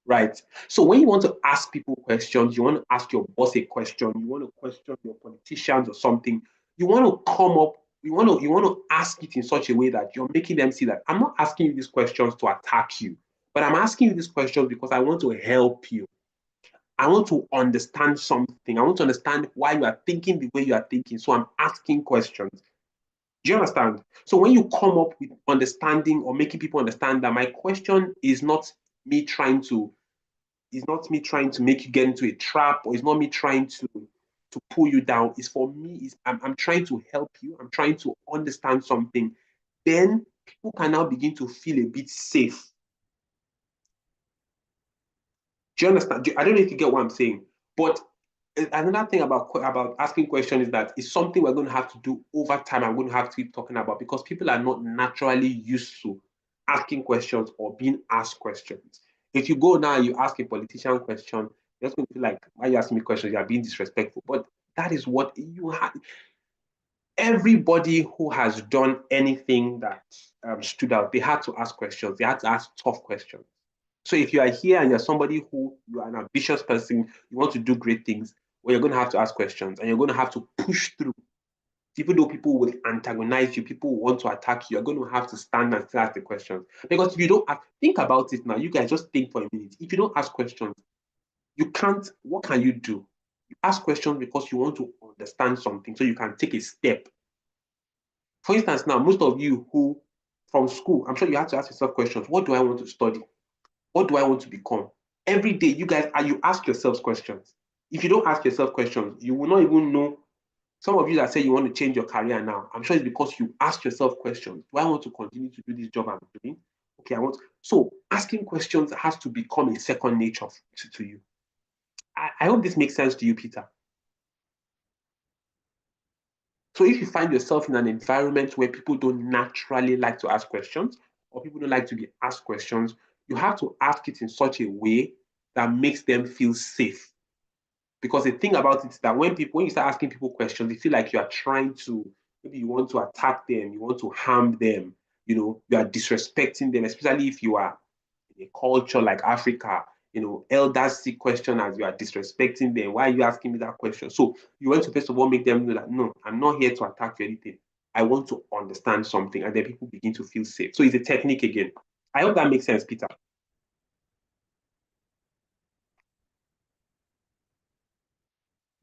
Right. So when you want to ask people questions, you want to ask your boss a question, you want to question your politicians or something, you want to come up, you want to ask it in such a way that you're making them see that I'm not asking you these questions to attack you, but I'm asking you these questions because I want to help you. I want to understand something. I want to understand why you are thinking the way you are thinking. So I'm asking questions. Do you understand? So when you come up with understanding or making people understand that my question is not me trying to it's not me trying to make you get into a trap, or it's not me trying to pull you down. It's for me, I'm trying to help you. I'm trying to understand something. Then people can now begin to feel a bit safe. Do you understand? I don't know if you get what I'm saying. But another thing about asking questions is that it's something we're going to have to do over time. I'm going to have to keep talking about, because people are not naturally used to asking questions or being asked questions. If you go now, you ask a politician question, they're just going to feel like, why are you asking me questions? You are being disrespectful. But that is what you have. Everybody who has done anything that stood out, they had to ask questions. They had to ask tough questions. So if you are here and you're somebody who you are an ambitious person, you want to do great things, well, you're going to have to ask questions and you're going to have to push through. Even though people will antagonize you, people will want to attack you, you're going to have to stand and still ask the questions. Because if you don't think about it now, you guys just think for a minute. If you don't ask questions, you can't, what can you do? You ask questions because you want to understand something so you can take a step. For instance, now, most of you who from school, I'm sure you have to ask yourself questions. What do I want to study? What do I want to become? Every day, you guys, you ask yourselves questions. If you don't ask yourself questions, you will not even know. Some of you that say you want to change your career now, I'm sure it's because you ask yourself questions. Do I want to continue to do this job I'm doing? Okay, I want. So asking questions has to become a second nature to you. I hope this makes sense to you, Peter. So if you find yourself in an environment where people don't naturally like to ask questions, or people don't like to be asked questions, you have to ask it in such a way that makes them feel safe. Because the thing about it is that when you start asking people questions, they feel like you are trying to, maybe you want to attack them, you want to harm them, you are disrespecting them, especially if you are in a culture like Africa. Elders see question as you are disrespecting them. Why are you asking me that question? So you want to first of all make them know that, no, I'm not here to attack you or anything. I want to understand something, and then people begin to feel safe. So it's a technique again. I hope that makes sense, Peter.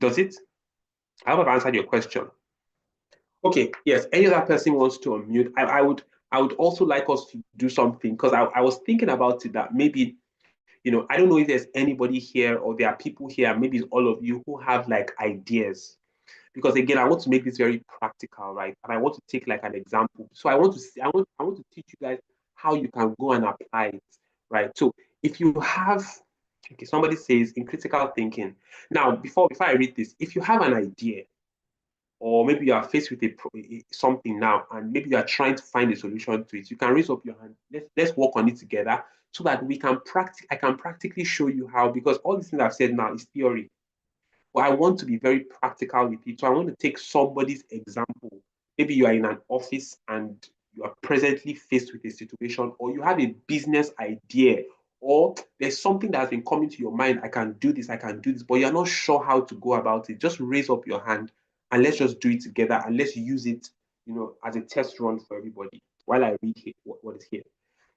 Does it? I hope I've answered your question. Okay, yes. Any other person wants to unmute? I would also like us to do something, because I was thinking about it, that maybe, I don't know if there's anybody here, or there are people here, maybe it's all of you, who have like ideas. Because again, I want to make this very practical, right? And I want to take like an example. So I want to teach you guys how you can go and apply it, right? So if you have, okay, somebody says in critical thinking. Now, before I read this, if you have an idea, or maybe you are faced with something now, and maybe you are trying to find a solution to it, you can raise up your hand. Let's work on it together, so that we can I can practically show you how, because all these things I've said now is theory. But I want to be very practical with it. So I want to take somebody's example. Maybe you are in an office and you are presently faced with a situation, or you have a business idea, or there's something that has been coming to your mind. I can do this, but you're not sure how to go about it. Just raise up your hand and let's just do it together, and let's use it, as a test run for everybody while I read here, what is here.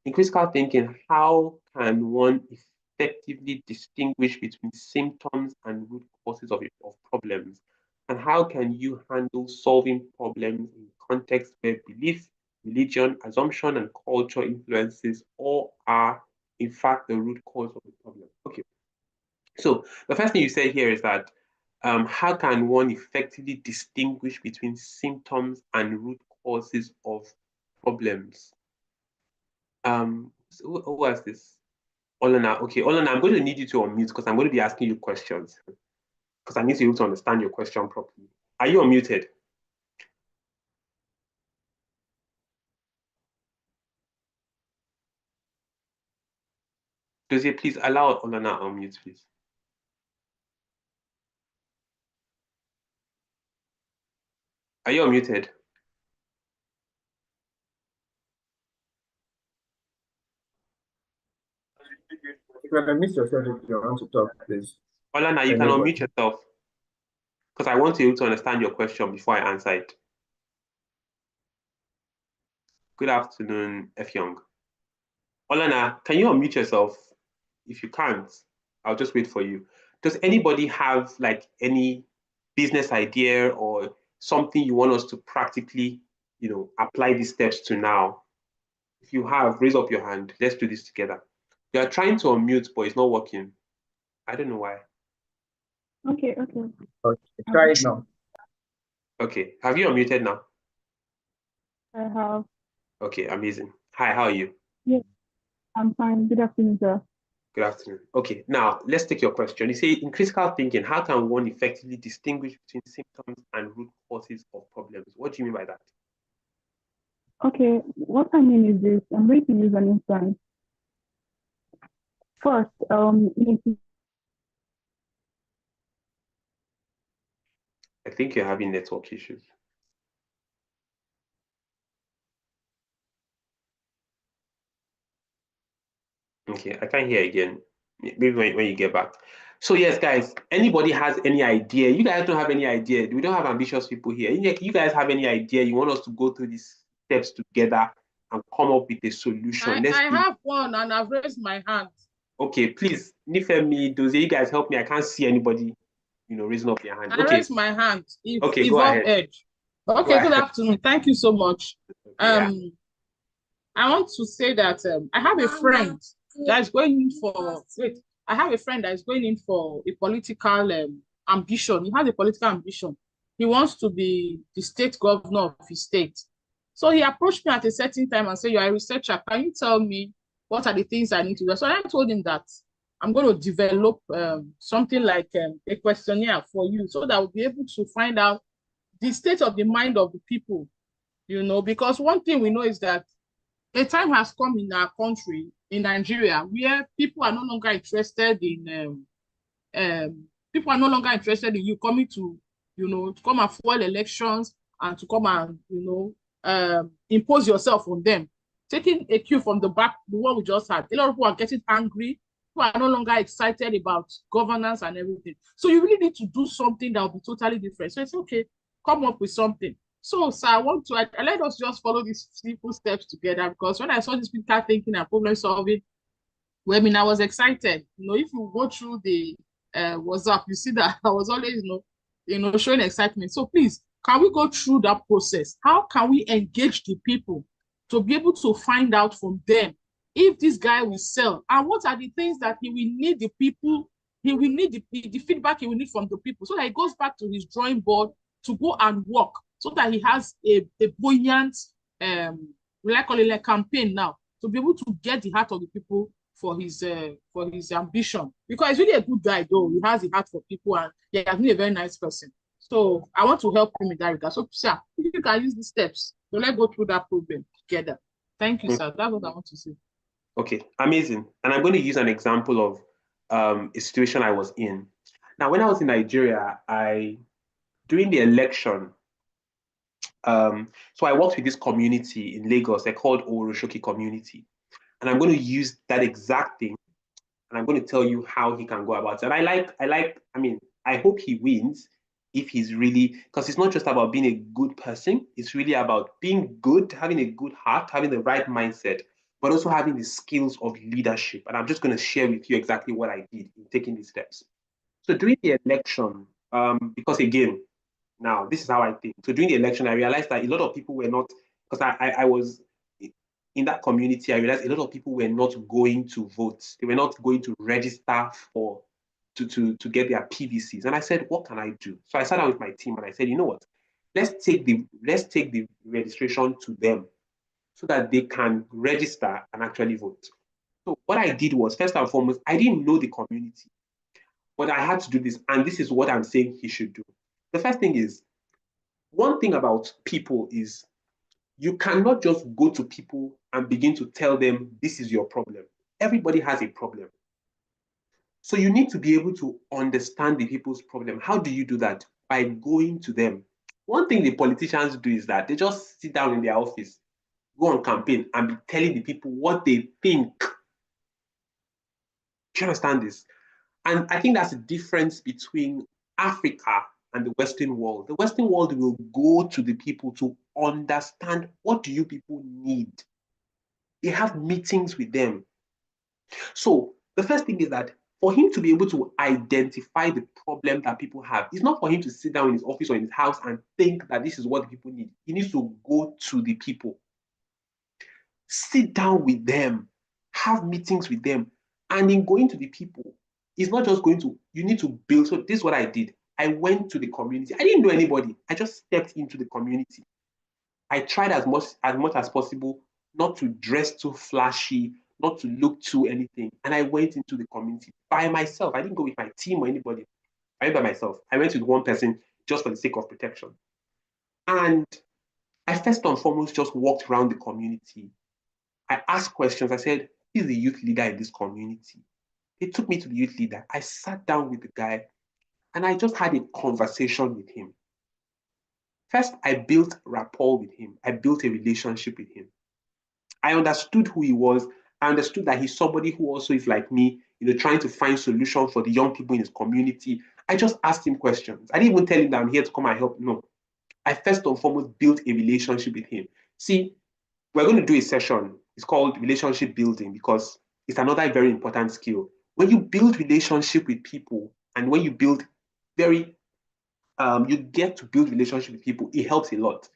In critical thinking, how can one effectively distinguish between symptoms and root causes of problems? And how can you handle solving problems in contexts where belief, religion, assumption, and culture influences all are, in fact, the root cause of the problem? Okay. So the first thing you say here is that, how can one effectively distinguish between symptoms and root causes of problems? So who has this? Olana, okay, Olana, I'm going to need you to unmute because I'm going to be asking you questions because I need to be able to understand your question properly. Are you unmuted? Does it please allow Olana unmute, please? Are you unmuted? You can unmute yourself if you want to talk, please. Olana, you can unmute yourself because I want to be able to understand your question before I answer it. Good afternoon, F. Young. Olana, can you unmute yourself? If you can't, I'll just wait for you. Does anybody have like any business idea or something you want us to practically, apply these steps to now? If you have, raise up your hand. Let's do this together. You are trying to unmute, but it's not working. I don't know why. Okay. Try it now. Okay, have you unmuted now? I have. Okay, amazing. Hi, how are you? Yes, I'm fine. Good afternoon, sir. Good afternoon. Okay, now let's take your question. You say, in critical thinking, how can one effectively distinguish between symptoms and root causes of problems? What do you mean by that? Okay, what I mean is this. I'm going to use an instance. First, I think you're having network issues. Okay, I can't hear again. Maybe when you get back. So yes, guys, anybody has any idea? You guys don't have any idea. We don't have ambitious people here. You guys have any idea? You want us to go through these steps together and come up with a solution? I have one and I've raised my hand. Okay, please, Nifemi, Dozie, you guys help me. I can't see anybody, raising up their hand. I raised my hand. Okay, go ahead. Edge. Okay, good afternoon. Thank you so much. Yeah. I want to say that I have a friend that is going in for I have a friend that is going in for a political ambition. He has a political ambition. He wants to be the state governor of his state. So he approached me at a certain time and said, "You are a researcher. Can you tell me what are the things I need to do?" So I told him that I'm going to develop something like a questionnaire for you so that we'll be able to find out the state of the mind of the people, because one thing we know is that a time has come in our country, in Nigeria, where people are no longer interested in you coming to, to come and fuel elections and to come and, impose yourself on them. Taking a cue from the one we just had, a lot of people are getting angry. People are no longer excited about governance and everything. So you really need to do something that will be totally different. So it's okay, come up with something. So, sir, I let us just follow these simple steps together, because when I saw this critical thinking and problem solving webinar, I was excited. If you go through the WhatsApp, you see that I was always, showing excitement. So please, can we go through that process? How can we engage the people to be able to find out from them if this guy will sell, and what are the things that he will need the people, he will need the feedback he will need from the people, so that he goes back to his drawing board to go and work, so that he has a buoyant, we like call it like campaign now, to be able to get the heart of the people for his ambition. Because he's really a good guy, though. He has the heart for people, and he has been a very nice person. So I want to help him in that regard. So, sir, if you can use the steps, so let's go through that problem together. Thank you, sir. That's what I want to say. Okay, amazing. And I'm going to use an example of a situation I was in. Now, when I was in Nigeria, during the election, so I worked with this community in Lagos. They're called Oroshoki community. And I'm going to use that exact thing, and I'm going to tell you how he can go about it. And I hope he wins if he's really, because it's not just about being a good person. It's really about being good, having a good heart, having the right mindset, but also having the skills of leadership. And I'm just going to share with you exactly what I did in taking these steps. So during the election, because again, now this is how I think. So during the election, I realized that a lot of people were not, because I was in that community, I realized a lot of people were not going to vote. They were not going to register to get their PVCs. And I said, what can I do? So I sat down with my team and I said, you know what? Let's take the registration to them so that they can register and actually vote. So what I did was, first and foremost, I didn't know the community, but I had to do this. And this is what I'm saying he should do. The first thing is, one thing about people is you cannot just go to people and begin to tell them this is your problem. Everybody has a problem. So you need to be able to understand the people's problem. How do you do that? By going to them. One thing the politicians do is that they just sit down in their office, go on campaign, and be telling the people what they think. Do you understand this? And I think that's the difference between Africa and the Western world. The Western world will go to the people to understand what do you people need. They have meetings with them. So the first thing is that for him to be able to identify the problem that people have, it's not for him to sit down in his office or in his house and think that this is what the people need. He needs to go to the people, sit down with them, have meetings with them. And in going to the people, it's not just going to, you need to build. So this is what I did. I went to the community. I didn't know anybody. I just stepped into the community. I tried as much as possible not to dress too flashy, not to look too anything. And I went into the community by myself. I didn't go with my team or anybody. I went by myself. I went with one person just for the sake of protection. And I first and foremost just walked around the community. I asked questions. I said, who is the youth leader in this community? They took me to the youth leader. I sat down with the guy and I just had a conversation with him. First, I built rapport with him. I built a relationship with him. I understood who he was. I understood that he's somebody who also is like me, trying to find solutions for the young people in his community. I just asked him questions. I didn't even tell him that I'm here to come and help. No. I first and foremost built a relationship with him. See, we're going to do a session. It's called relationship building because it's another very important skill. When you build relationship with people and when you build you get to build relationship with people, it helps a lot.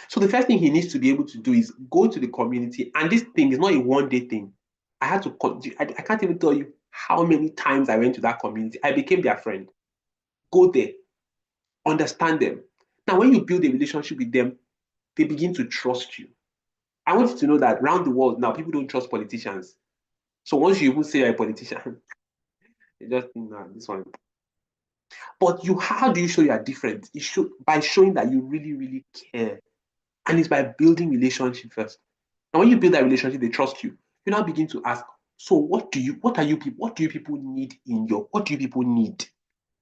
So the first thing he needs to be able to do is go to the community. And this thing is not a one-day thing. I can't even tell you how many times I went to that community. I became their friend. Go there, understand them. Now, when you build a relationship with them, they begin to trust you. I want you to know that around the world now, people don't trust politicians. So once you even say you're a politician, they just think, nah, this one. But how do you show you are different? By showing that you really, really care. And it's by building relationship first. And when you build that relationship, they trust you. You now begin to ask, so what do you people need what do you people need?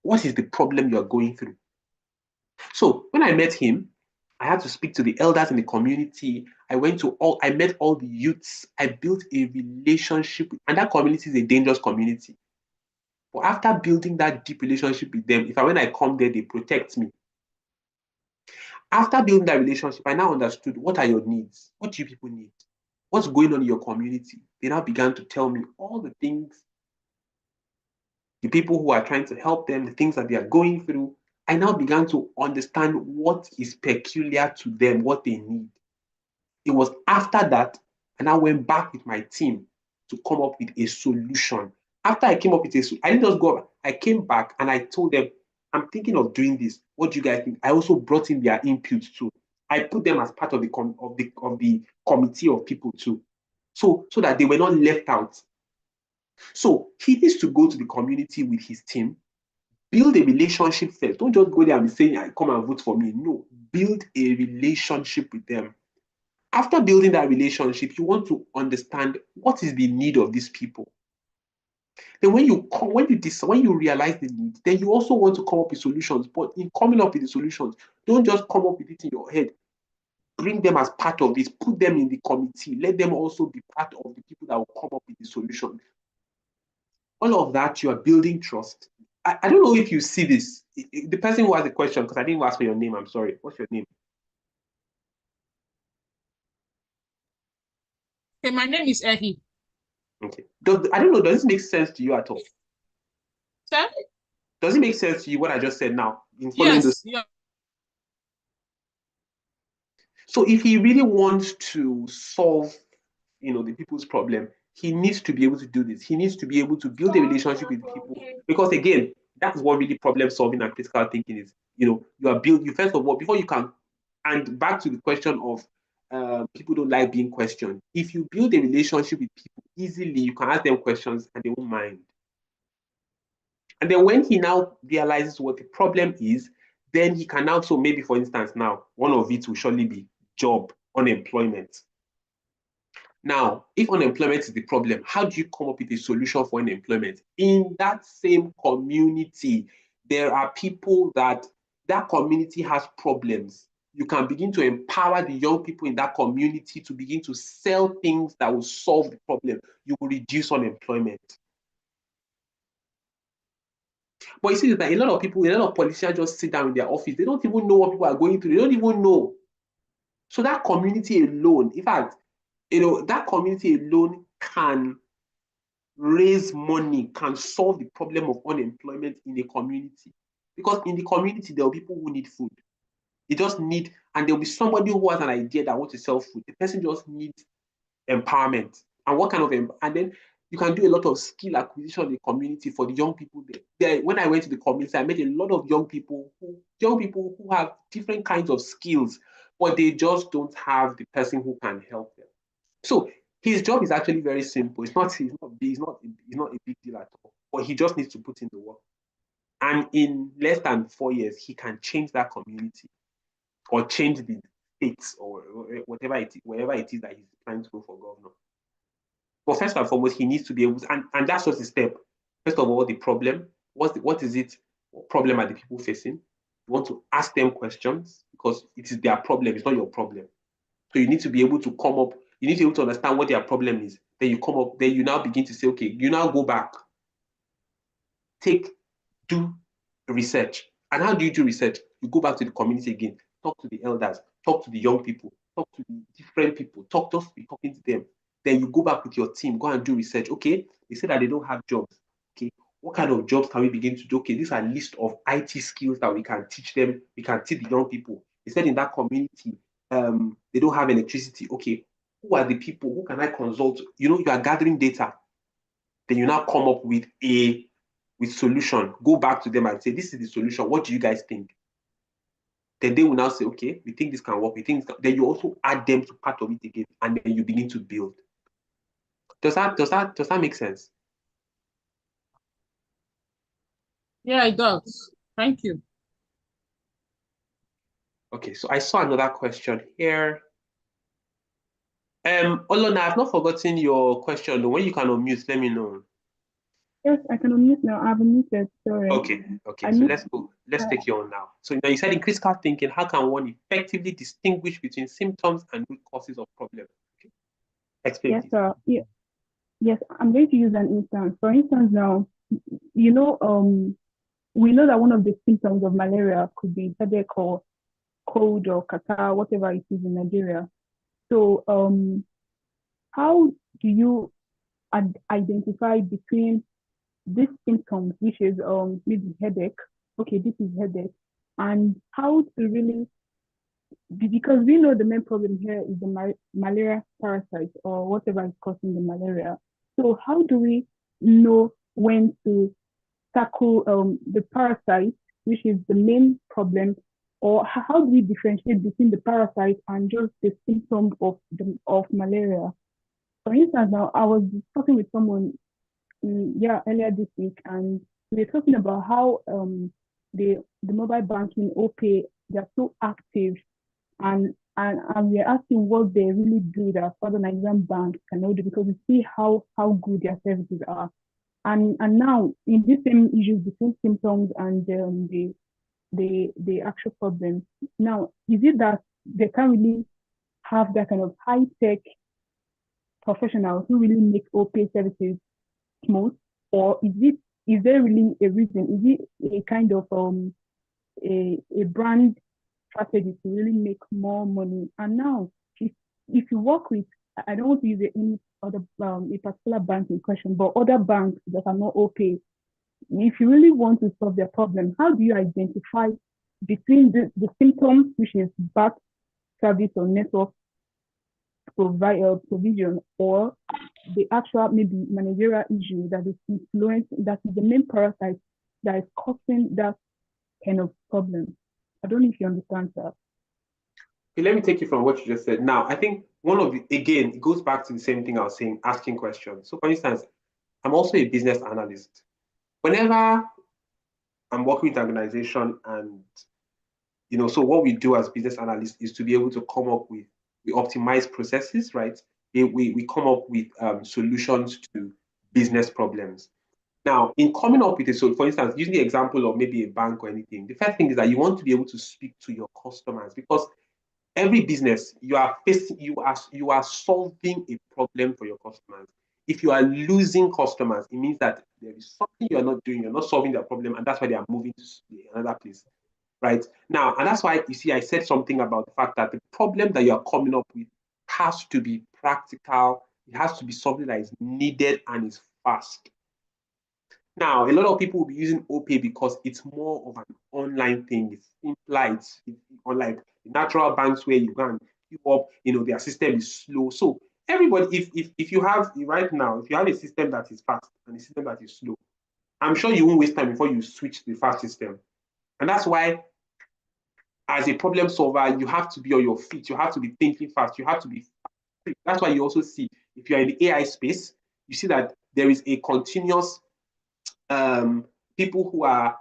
What is the problem you are going through? So when I met him, I had to speak to the elders in the community. I met all the youths. I built a relationship, and that community is a dangerous community. But after building that deep relationship with them, when I come there, they protect me. After building that relationship, I now understood what are your needs? What do you people need? What's going on in your community? They now began to tell me all the things, the people who are trying to help them, the things that they are going through. I now began to understand what is peculiar to them, what they need. It was after that, and I went back with my team to come up with a solution. After I came up with I didn't just go, I came back and I told them, I'm thinking of doing this. What do you guys think? I also brought in their input too. I put them as part of the committee of people too, so that they were not left out. So he needs to go to the community with his team, build a relationship first. Don't just go there and be saying, come and vote for me. No, build a relationship with them. After building that relationship, you want to understand what is the need of these people. Then when you realize the need, then you also want to come up with solutions. But in coming up with the solutions, don't just come up with it in your head. Bring them as part of it. Put them in the committee. Let them also be part of the people that will come up with the solution. All of that, you are building trust. I don't know if you see this. The person who has the question, because I didn't ask for your name, I'm sorry. What's your name? Okay, my name is Ehi. Okay. I don't know, does this make sense to you at all? Sir? Does it make sense to you what I just said now? Yes. Yeah. So if he really wants to solve, the people's problem, he needs to be able to do this. He needs to be able to build a relationship with people. Because again, that's what really problem solving and critical thinking is. You first of all, before you can, and back to the question of people don't like being questioned. If you build a relationship with people easily, you can ask them questions and they won't mind. And then when he now realizes what the problem is, then he can now, so maybe for instance now, one of it will surely be job, unemployment. Now, if unemployment is the problem, how do you come up with a solution for unemployment? In that same community, there are people that community has problems. You can begin to empower the young people in that community to begin to sell things that will solve the problem. You will reduce unemployment. But you see that a lot of people, a lot of politicians just sit down in their office. They don't even know what people are going through. They don't even know. So that community alone, in fact, that community alone can raise money, can solve the problem of unemployment in a community. Because in the community, there are people who need food. They just need, and there'll be somebody who has an idea that wants to sell food. The person just needs empowerment. And what kind of, and then you can do a lot of skill acquisition in the community for the young people there. When I went to the community, I met a lot of young people who have different kinds of skills, but they just don't have the person who can help them. So his job is actually very simple. It's not a big deal at all. But he just needs to put in the work. And in less than 4 years, he can change that community or change the states or wherever it is that he's trying to go for governor. But first and foremost, he needs to be able to, and that's just the step. First of all, the problem. What is it? What problem are the people facing? You want to ask them questions because it is their problem. It's not your problem. So you need to be able to come up. You need to be able to understand what their problem is. Then you come up. Then you now begin to say, okay, you now go back. Do research. And how do you do research? You go back to the community again. Talk to the elders. Talk to the young people. Talk to the different people. Just be talking to them. Then you go back with your team. Go and do research. Okay, they say that they don't have jobs. Okay, what kind of jobs can we begin to do? Okay, these are a list of IT skills that we can teach them. We can teach the young people. They said in that community, they don't have electricity. Okay, who are the people? Who can I consult? You are gathering data. Then you now come up with solution. Go back to them and say, this is the solution. What do you guys think? Then they will now say, okay, we think this can work. Then you also add them to part of it again, and then you begin to build. Does that make sense? Yeah, it does. Thank you. Okay, so I saw another question here. Olona, I've not forgotten your question. When you can unmute, let me know. Yes, I can unmute now. I've unmuted. Sorry. Okay. So let's go. Let's take you on now. So now you said in critical thinking, how can one effectively distinguish between symptoms and root causes of problems? Okay. Explain. Yes, sir. Yeah. Yes, I'm going to use an instance. For instance, now, we know that one of the symptoms of malaria could be headache or cold or catarrh, whatever it is in Nigeria. So, how do you identify between these symptoms, which is maybe headache? Okay, this is headache, and how to really, because we know the main problem here is the malaria parasite or whatever is causing the malaria. So how do we know when to tackle the parasite, which is the main problem, or how do we differentiate between the parasite and just the symptom of malaria? For instance, now I was talking with someone earlier this week, and we were talking about how the mobile banking OPay, they're so active, and we're asking what they really do that other Nigerian banks cannot do, because we see how good their services are. And now in this same issues between symptoms and the actual problem, now is it that they can't really have that kind of high-tech professionals who really make OPay services smooth, or is there really a reason? Is it a kind of a brand strategy to really make more money? And now, if you work with, I don't want to use any other a particular bank in question, but other banks that are not OPay, if you really want to solve their problem, how do you identify between the symptoms, which is bad service or network provision, or the actual maybe managerial issue that is that is the main parasite that is causing that kind of problem? I don't know if you understand that. Okay, let me take you from what you just said. Now, I think one of the, again, it goes back to the same thing I was saying, asking questions. So, for instance, I'm also a business analyst. Whenever I'm working with an organization and, so what we do as business analysts is to be able to come up with, we optimize processes, right? We come up with solutions to business problems. Now, in coming up with it, so for instance, using the example of maybe a bank or anything, the first thing is that you want to be able to speak to your customers, because every business you are facing, you are solving a problem for your customers. If you are losing customers, it means that there is something you are not doing, you're not solving their problem, and that's why they are moving to another place. Right now, and that's why you see I said something about the fact that the problem that you are coming up with has to be practical, it has to be something that is needed and is fast. Now, a lot of people will be using OPay because it's more of an online thing. It's simpler, it's unlike natural banks where you can keep up, their system is slow. So everybody, if you have right now, if you have a system that is fast and a system that is slow, I'm sure you won't waste time before you switch to the fast system. And that's why, as a problem solver, you have to be on your feet, you have to be thinking fast, you have to be fast. That's why you also see, if you're in the AI space, you see that there is a continuous people are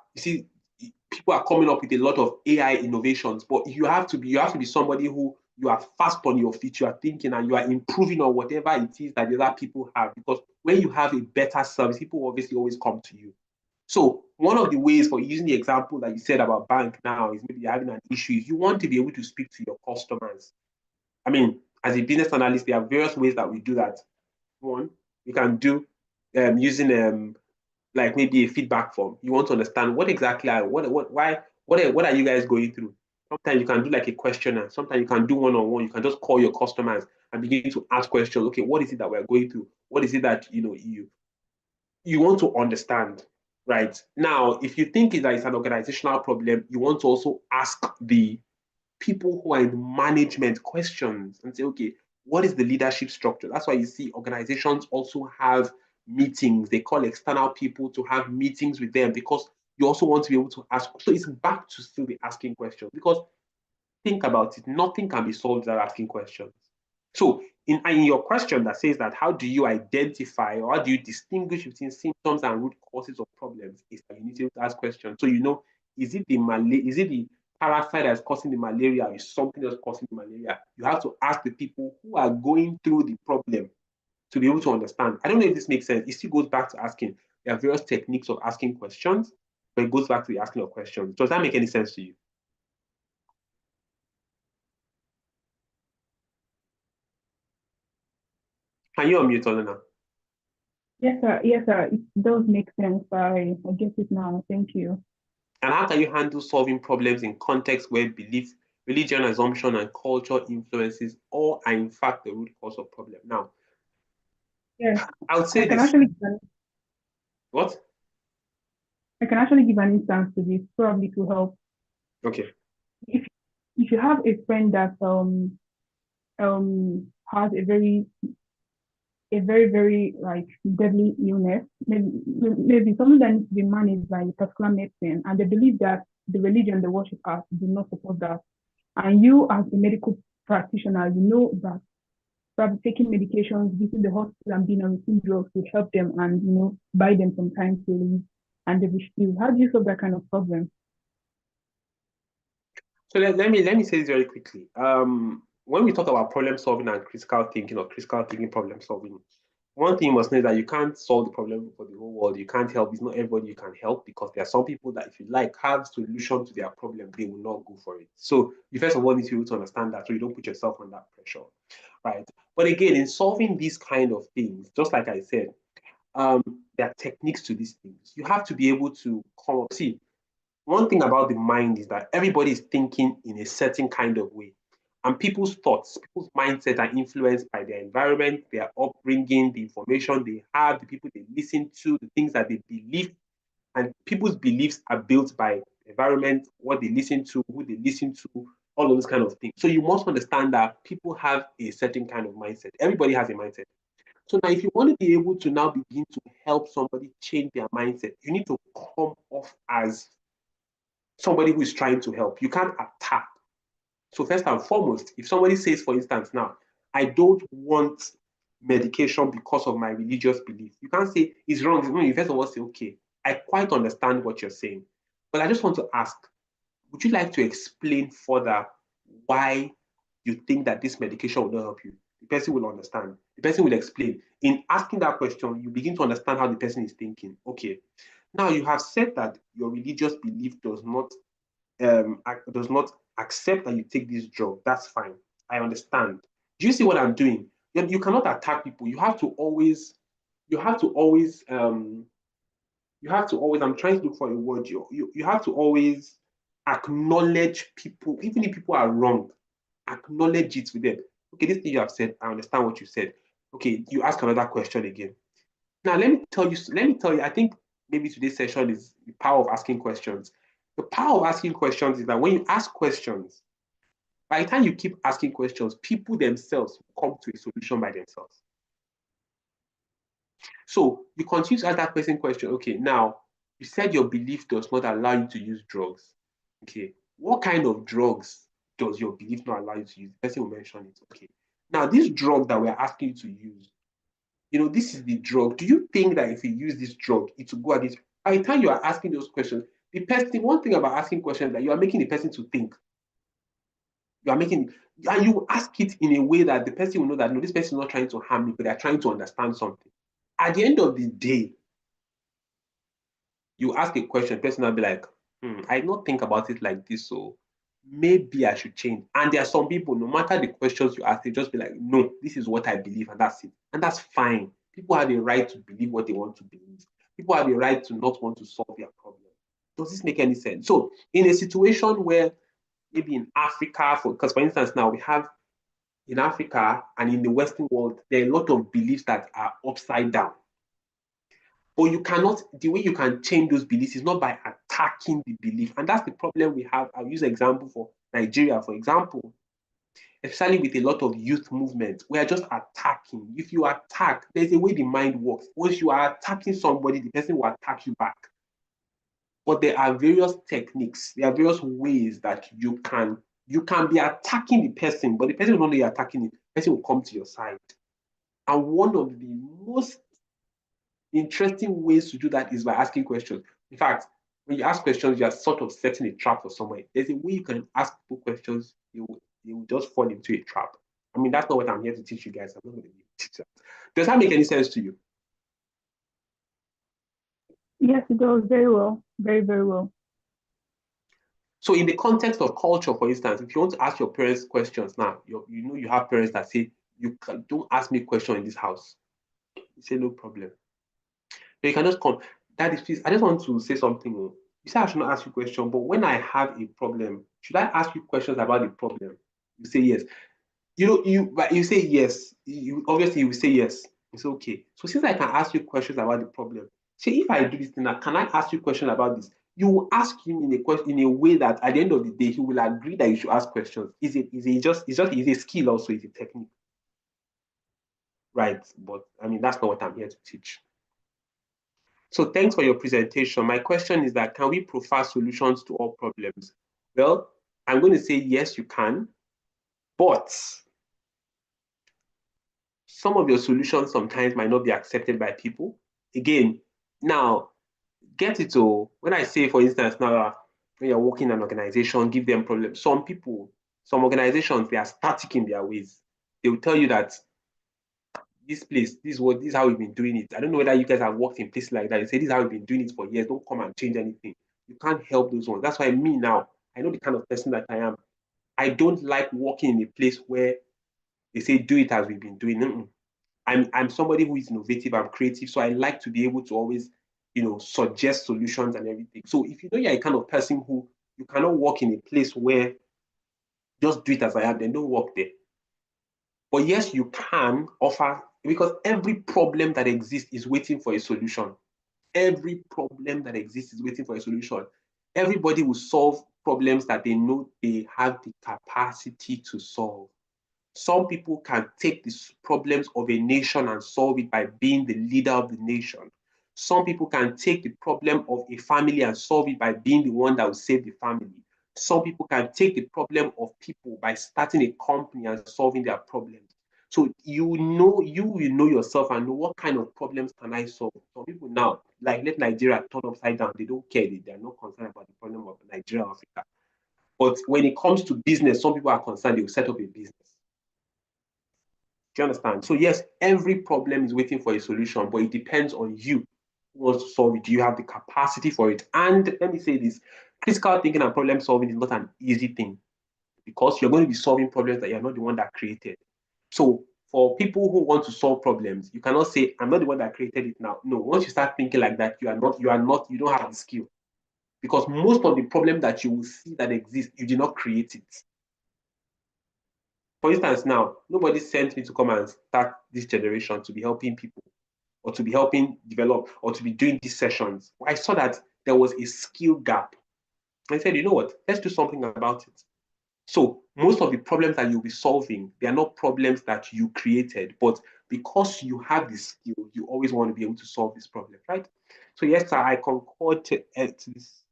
coming up with a lot of AI innovations, but you have to be somebody who you are fast on your feet, you are thinking and you are improving on whatever it is that the other people have, because when you have a better service, people obviously always come to you. So one of the ways, for using the example that you said about bank now, is maybe you're having an issue, is you want to be able to speak to your customers. I mean, as a business analyst, there are various ways that we do that. One, we can do using like maybe a feedback form. You want to understand what exactly what are you guys going through. Sometimes you can do like a questionnaire. Sometimes you can do one-on-one. You can just call your customers and begin to ask questions. Okay, what is it that we're going through? What is it that you want to understand? Right now, if you think that it's an organizational problem, you want to also ask the people who are in management questions and say, okay, what is the leadership structure? That's why you see organizations also have meetings. They call external people to have meetings with them, because you also want to be able to ask. So it's back to still be asking questions, because think about it, nothing can be solved without asking questions. So in your question that says that how do you identify or how do you distinguish between symptoms and root causes of problems, is that you need to ask questions. So is it the parasite that's causing the malaria, or is something else causing the malaria? You have to ask the people who are going through the problem to be able to understand. I don't know if this makes sense. It still goes back to asking. There are various techniques of asking questions, but it goes back to the asking of questions. Does that make any sense to you? Can you unmute, Olena? Yes, sir. Yes, sir. It does make sense. I get it now. Thank you. And how can you handle solving problems in contexts where belief, religion, assumption, and culture influences all are in fact the root cause of problem? Now, Yes, I would say I can this. actually What? I can actually give an instance to this, probably to help. Okay. If you have a friend that has a very like deadly illness, maybe something that needs to be managed by a particular medicine, and they believe that the religion they worship at do not support that. And you, as a medical practitioner, you know that probably taking medications, visiting the hospital and being on routine drugs will help them and buy them some time to live, and they will still. How do you solve that kind of problem? So let me say this very quickly. When we talk about problem solving and critical thinking, or critical thinking problem solving, one thing you must know is that you can't solve the problem for the whole world. You can't help. It's not everybody you can help, because there are some people that, if you like, have solution to their problem, they will not go for it. So you first of all need to be able to understand that, so you don't put yourself under pressure, right? But again, in solving these kind of things, just like I said, there are techniques to these things. You have to be able to come up. See, one thing about the mind is that everybody is thinking in a certain kind of way. And people's thoughts, people's mindset are influenced by their environment, their upbringing, the information they have, the people they listen to, the things that they believe. And people's beliefs are built by environment, what they listen to, who they listen to, all of those kind of things. So you must understand that people have a certain kind of mindset. Everybody has a mindset. So now, if you want to be able to now begin to help somebody change their mindset, you need to come off as somebody who is trying to help. You can't attack. So first and foremost, if somebody says, for instance, now, I don't want medication because of my religious belief, you can't say it's wrong. No, you first of all say, okay, I quite understand what you're saying, but I just want to ask, would you like to explain further why you think that this medication will not help you? The person will understand. The person will explain. In asking that question, you begin to understand how the person is thinking. Okay, now you have said that your religious belief does not accept that you take this drug. That's fine. I understand. Do you see what I'm doing? You cannot attack people. You have to always, I'm trying to look for a word. You have to always acknowledge people, even if people are wrong, acknowledge it with them. Okay, this thing you have said, I understand what you said. Okay, you ask another question again. Now, let me tell you, I think maybe today's session is the power of asking questions. The power of asking questions is that when you ask questions, by the time you keep asking questions, people themselves come to a solution by themselves. So you continue to ask that person question. Okay, now you said your belief does not allow you to use drugs. Okay, what kind of drugs does your belief not allow you to use? The person will mention it. Okay, now this drug that we're asking you to use, this is the drug. Do you think that if you use this drug, it will go at this? By the time you are asking those questions, one thing about asking questions is that you are making the person to think. And you ask it in a way that the person will know that, no, this person is not trying to harm me, but they're trying to understand something. At the end of the day, you ask a question, the person will be like, I don't think about it like this, so maybe I should change. And there are some people, no matter the questions you ask, they just be like, no, this is what I believe, and that's it. And that's fine. People have the right to believe what they want to believe. People have the right to not want to solve their problem. Does this make any sense? So in a situation where maybe in Africa, because for instance, now we have in Africa and in the Western world, there are a lot of beliefs that are upside down. But the way you can change those beliefs is not by attacking the belief. And that's the problem we have. I'll use an example for Nigeria, for example, especially with a lot of youth movements. We are just attacking. If you attack, there's a way the mind works. Once you are attacking somebody, the person will attack you back. But there are various techniques, there are various ways that you can be attacking the person, but the person will not know you're attacking it. The person will come to your side. And one of the most interesting ways to do that is by asking questions. In fact, when you ask questions, you are sort of setting a trap for someone. There's a way you can ask people questions, you will just fall into a trap. I mean, that's not what I'm here to teach you guys. I'm not going to be a teacher. Does that make any sense to you? Yes, it does very well. Very, very well. So in the context of culture, for instance, if you want to ask your parents questions now, you have parents that say, don't ask me questions in this house. You say, no problem. So you can just come. Daddy, please, I just want to say something. You say I should not ask you a question, but when I have a problem, should I ask you questions about the problem? You say yes. You say yes. Obviously you will say yes. It's okay. So since I can ask you questions about the problem, say if I do this thing, can I ask you questions about this? You will ask him in a way that at the end of the day he will agree that you should ask questions. Is a skill also, is a technique. Right. But I mean, that's not what I'm here to teach. So thanks for your presentation. My question is that, can we provide solutions to all problems? Well, I'm going to say yes, you can, but some of your solutions sometimes might not be accepted by people. Again, now, get it to, when I say, for instance, now, when you're working in an organization, give them problems. Some organizations, they are static in their ways. They will tell you that this place, this is how we've been doing it. I don't know whether you guys have worked in places like that. You say, this is how we've been doing it for years. Don't come and change anything. You can't help those ones. That's why me now, I know the kind of person that I am. I don't like working in a place where they say, do it as we've been doing. I'm somebody who is innovative, I'm creative, so I like to be able to always, suggest solutions and everything. So if you know you're a kind of person who you cannot work in a place where just do it as I am, then don't work there. But yes, you can offer, because every problem that exists is waiting for a solution. Every problem that exists is waiting for a solution. Everybody will solve problems that they know they have the capacity to solve. Some people can take the problems of a nation and solve it by being the leader of the nation. Some people can take the problem of a family and solve it by being the one that will save the family. Some people can take the problem of people by starting a company and solving their problems. So you will know yourself and know what kind of problems can I solve. Some people now, like let Nigeria turn upside down, they don't care, they are not concerned about the problem of Nigeria or Africa. But when it comes to business, some people are concerned, they will set up a business. Do you understand? So yes, every problem is waiting for a solution, but it depends on you who wants to solve it. Do you have the capacity for it? And let me say this, critical thinking and problem solving is not an easy thing, because you're going to be solving problems that you're not the one that created. So for people who want to solve problems, you cannot say, I'm not the one that created it now. No, once you start thinking like that, you don't have the skill. Because most of the problem that you will see that exist, you did not create it. For instance, now, nobody sent me to come and start this generation to be helping people or to be helping develop or to be doing these sessions. I saw that there was a skill gap. I said, you know what, let's do something about it. So most of the problems that you'll be solving, they are not problems that you created, but because you have the skill, you always want to be able to solve this problem, right? So yes, sir, I concord to this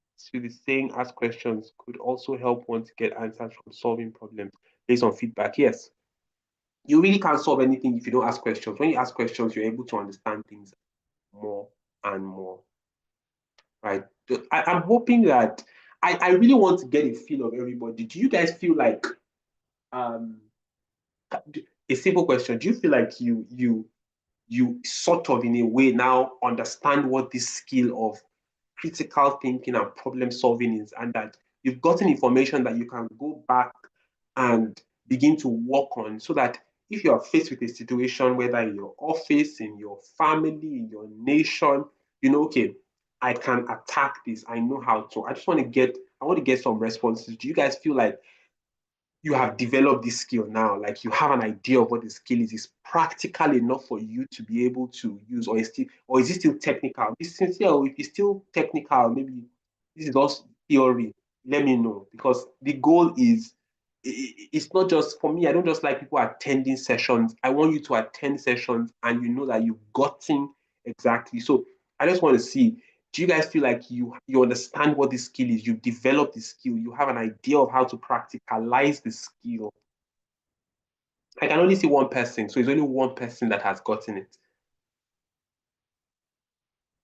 saying, ask questions could also help one to get answers from solving problems based on feedback. Yes, you really can't solve anything if you don't ask questions. When you ask questions, you're able to understand things more and more, right? I'm hoping that I really want to get a feel of everybody. Do you guys feel like a simple question? Do you feel like you sort of in a way now understand what this skill of critical thinking and problem solving is, and that you've gotten information that you can go back and begin to work on, so that if you are faced with a situation, whether in your office, in your family, in your nation, you know, okay, I can attack this. I know how to. I want to get some responses. Do you guys feel like you have developed this skill now, like you have an idea of what the skill is practical enough for you to be able to use, or is it still technical? Be sincere, or if it's still technical, maybe this is also theory. Let me know, because the goal is, it's not just for me. I don't just like people attending sessions. I want you to attend sessions and you know that you've gotten exactly. So I just want to see, do you guys feel like you understand what this skill is? You've developed the skill. You have an idea of how to practicalize the skill. I can only see one person, so it's only one person that has gotten it.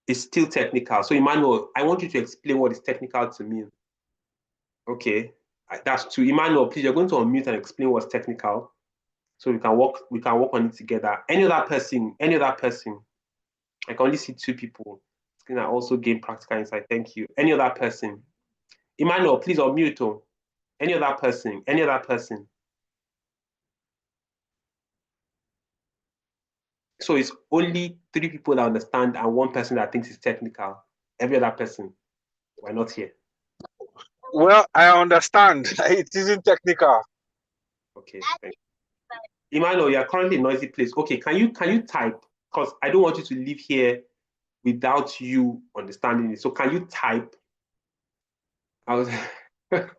It's still technical. So Emmanuel, I want you to explain what is technical to me. Okay, that's two. Emmanuel, please, you're going to unmute and explain what's technical, so we can work on it together. Any other person? I can only see two people. It's gonna also gain practical insight. Thank you. Any other person? Emmanuel, please unmute. Oh. Any other person? Any other person? So it's only three people that understand and one person that thinks it's technical. Every other person, we're not here. Well, I understand. It isn't technical. Okay, thank you. Emmanuel, you're currently in a noisy place. Okay, can you type? Because I don't want you to leave here without you understanding it. So can you type? Matthias,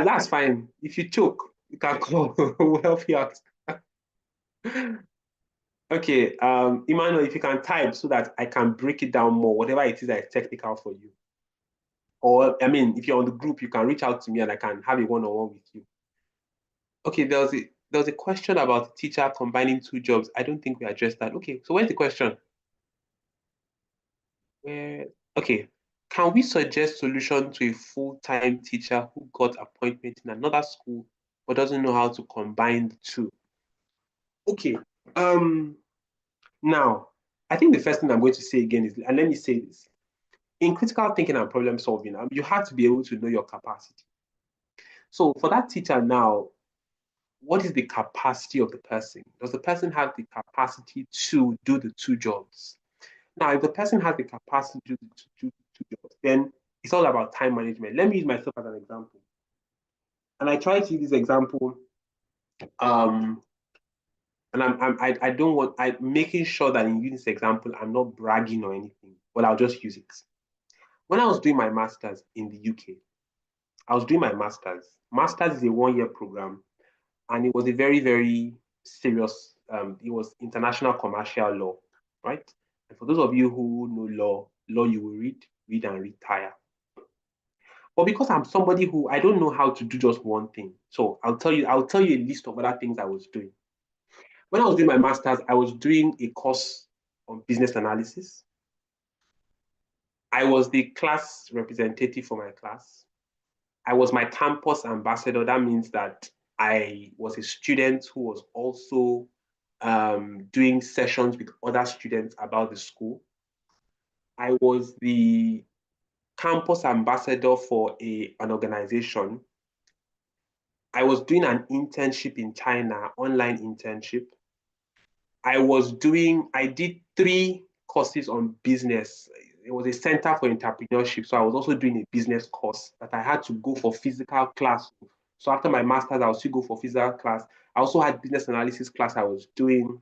that's fine. If you choke, you can call. We'll help you out. Okay, Emmanuel, if you can type so that I can break it down more, whatever it is that is technical for you. Or, I mean, if you're on the group, you can reach out to me and I can have a one-on-one with you. Okay, there was a question about the teacher combining two jobs. I don't think we addressed that. Okay, so where's the question? Okay, can we suggest solution to a full-time teacher who got appointment in another school but doesn't know how to combine the two? Okay, now, I think the first thing I'm going to say again is, and let me say this, in critical thinking and problem solving, you have to be able to know your capacity. So for that teacher now, what is the capacity of the person? Does the person have the capacity to do the two jobs? Now, if the person has the capacity to do the two jobs, then it's all about time management. Let me use myself as an example. And I try to use this example, and I'm making sure that in using this example, I'm not bragging or anything, but I'll just use it. When I was doing my master's in the UK, I was doing my master's. Master's is a one-year program, and it was a very, very serious, it was international commercial law, right? And for those of you who know law you will read and retire. But because I'm somebody who I don't know how to do just one thing, so I'll tell you a list of other things I was doing. When I was doing my master's, I was doing a course on business analysis. I was the class representative for my class. I was my campus ambassador. That means that I was a student who was also doing sessions with other students about the school. I was the campus ambassador for an organization. I was doing an internship in China, online internship. I did 3 courses on business. It was a center for entrepreneurship. So I was also doing a business course that I had to go for physical class. So after my master's, I would still go for physical class. I also had business analysis class I was doing.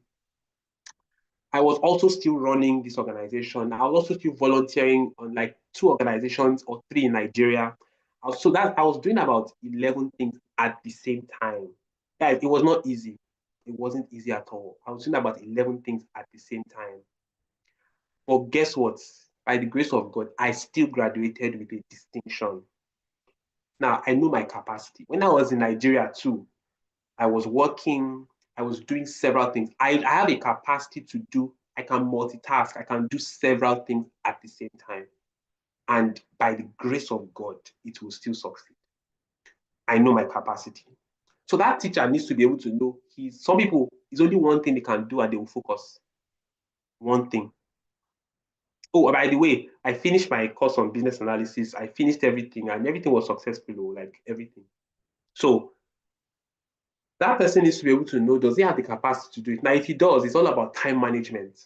I was also still running this organization. I was also still volunteering on like 2 organizations or 3 in Nigeria. I was doing about 11 things at the same time. Guys, it was not easy. It wasn't easy at all. I was doing about 11 things at the same time. But guess what? By the grace of God, I still graduated with a distinction. Now, I know my capacity. When I was in Nigeria too, I was working, I was doing several things. I have a capacity to do, I can multitask, I can do several things at the same time. And by the grace of God, it will still succeed. I know my capacity. So that teacher needs to be able to know some people, it's only one thing they can do and they will focus. One thing. Oh, by the way, I finished my course on business analysis. I finished everything and everything was successful, like everything. So that person needs to be able to know, does he have the capacity to do it? Now, if he does, it's all about time management.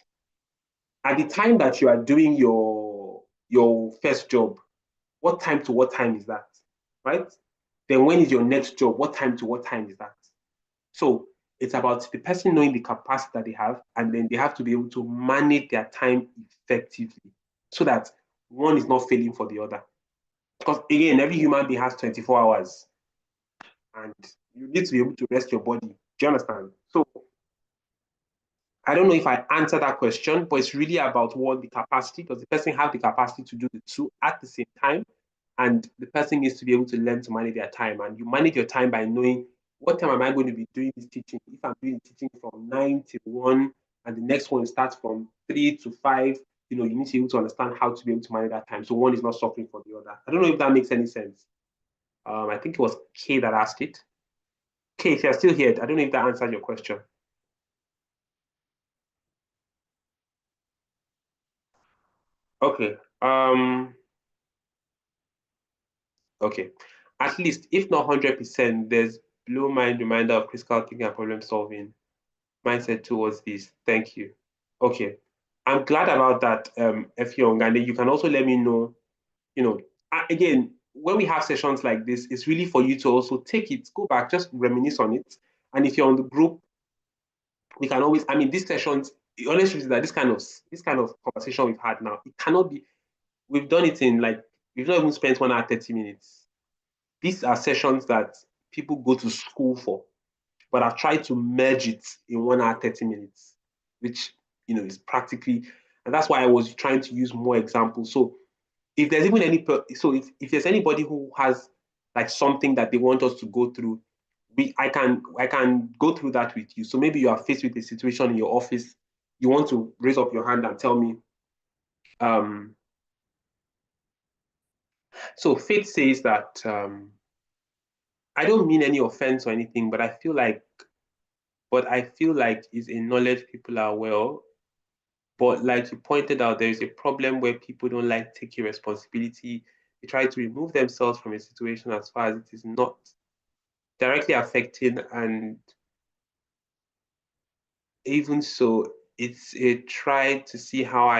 At the time that you are doing your first job, what time to what time is that, right? Then when is your next job? What time to what time is that? So it's about the person knowing the capacity that they have, and then they have to be able to manage their time effectively so that one is not failing for the other. Because again, every human being has 24 hours and you need to be able to rest your body. Do you understand? So I don't know if I answered that question, but it's really about what the capacity, does the person have the capacity to do the 2 at the same time? And the person needs to be able to learn to manage their time. And you manage your time by knowing what time am I going to be doing this teaching? If I'm doing teaching from 9 to 1, and the next one starts from 3 to 5, you need to be able to understand how to be able to manage that time. So one is not suffering for the other. I don't know if that makes any sense. I think it was Kay that asked it. Kay, if you're still here, I don't know if that answered your question. Okay. Okay. At least, if not 100%, there's below mind reminder of critical thinking and problem solving mindset towards this. Thank you. Okay. I'm glad about that, Effiong. And then you can also let me know, again, when we have sessions like this, it's really for you to also take it, go back, just reminisce on it. And if you're on the group, we can always, these sessions, the honest truth is that this kind of conversation we've had now, it cannot be, we've done it in we've not even spent 1 hour, 30 minutes. These are sessions that people go to school for, but I've tried to merge it in 1 hour, 30 minutes, which, is practically, and that's why I was trying to use more examples. So if there's even if there's anybody who has like something that they want us to go through, I can go through that with you. So maybe you are faced with a situation in your office, you want to raise up your hand and tell me, so Faith says that, I don't mean any offense or anything, but I feel like it's a knowledge people are well. But like you pointed out, there is a problem where people don't like taking responsibility. They try to remove themselves from a situation as far as it is not directly affecting. And even so, it's a try to see how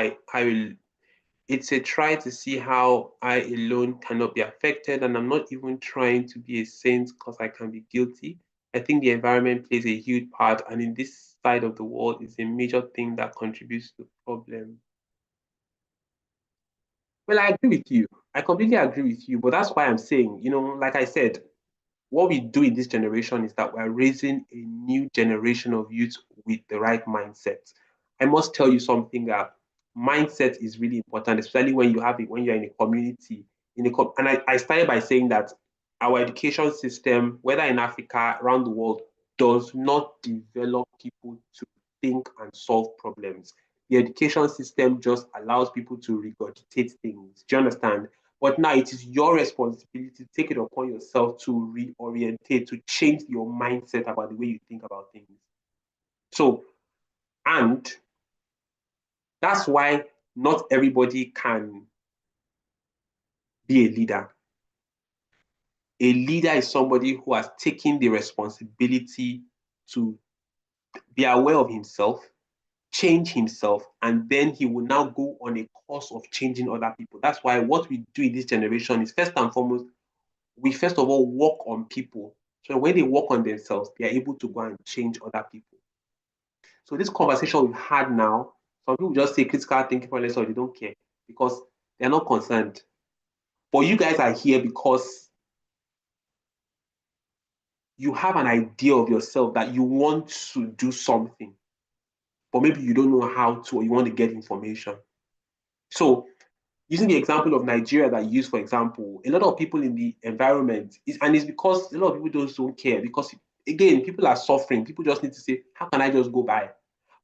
it's a try to see how I alone cannot be affected. And I'm not even trying to be a saint because I can be guilty. I think the environment plays a huge part. And in this side of the world, it's a major thing that contributes to the problem. Well, I agree with you. I completely agree with you. But that's why I'm saying, like I said, what we do in this generation is that we're raising a new generation of youth with the right mindset. I must tell you something that mindset is really important, especially when you're in a community, and I started by saying that our education system, whether in Africa, around the world, does not develop people to think and solve problems. The education system just allows people to regurgitate things. Do you understand? But now it is your responsibility to take it upon yourself to reorientate, to change your mindset about the way you think about things. So, and that's why not everybody can be a leader. A leader is somebody who has taken the responsibility to be aware of himself, change himself, and then he will now go on a course of changing other people. That's why what we do in this generation is, first and foremost, we first of all work on people. So when they work on themselves, they are able to go and change other people. So this conversation we've had now, some people just say critical thinking problems, or they don't care because they're not concerned. But you guys are here because you have an idea of yourself that you want to do something, but maybe you don't know how to, or you want to get information. So using the example of Nigeria that you use, for example, a lot of people in the environment, and it's because a lot of people don't care, because again, people are suffering. People just need to say, how can I just go by?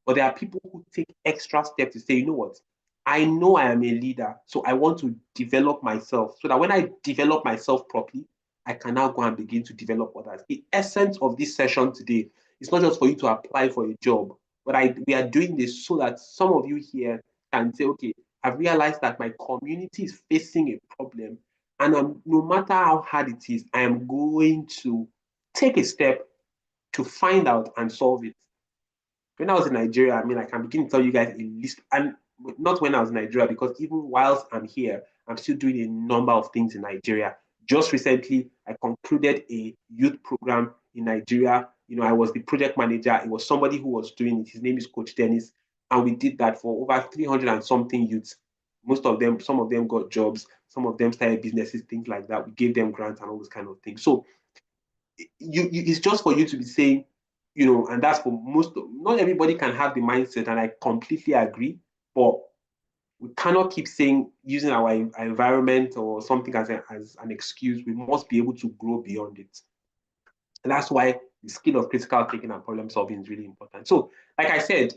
But there are people who take extra steps to say, you know what? I know I am a leader, so I want to develop myself so that when I develop myself properly, I can now go and begin to develop others. The essence of this session today is not just for you to apply for a job, but we are doing this so that some of you here can say, okay, I've realized that my community is facing a problem, and no matter how hard it is, I am going to take a step to find out and solve it. When I was in Nigeria, I mean, I can begin to tell you guys a list, and not when I was in Nigeria, because even whilst I'm here, I'm still doing a number of things in Nigeria. Just recently, I concluded a youth program in Nigeria. You know, I was the project manager. It was somebody who was doing it. His name is Coach Dennis. And we did that for over 300 and something youths. Most of them, some of them got jobs, some of them started businesses, things like that. We gave them grants and all those kind of things. So it's just for you to be saying, you know, and that's for not everybody can have the mindset, and I completely agree, but we cannot keep saying, using our environment or something as an excuse. We must be able to grow beyond it. And that's why the skill of critical thinking and problem solving is really important. So, like I said,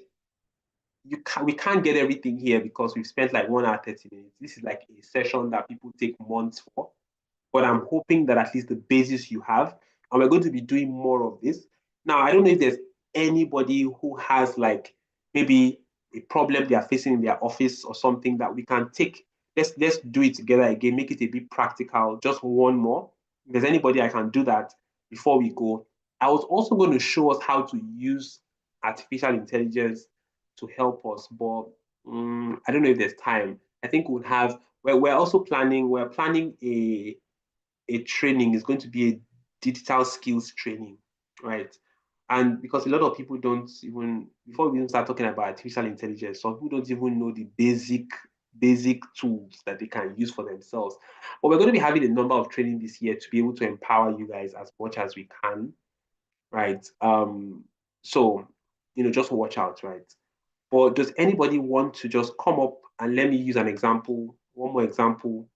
we can't get everything here because we've spent like 1 hour, 30 minutes. This is like a session that people take months for. But I'm hoping that at least the basis you have, and we're going to be doing more of this. Now, I don't know if there's anybody who has like maybe a problem they are facing in their office or something that we can take. Let's do it together again, make it a bit practical, just one more. If there's anybody I can do that before we go. I was also going to show us how to use artificial intelligence to help us, but I don't know if there's time. I think we'll have, we're planning a training. Is going to be a digital skills training, right? And because a lot of people don't even, before we even start talking about artificial intelligence, some people don't even know the basic tools that they can use for themselves. But we're going to be having a number of training this year to be able to empower you guys as much as we can, right? So, you know, just watch out, right? But does anybody want to just come up and let me use an example, one more example,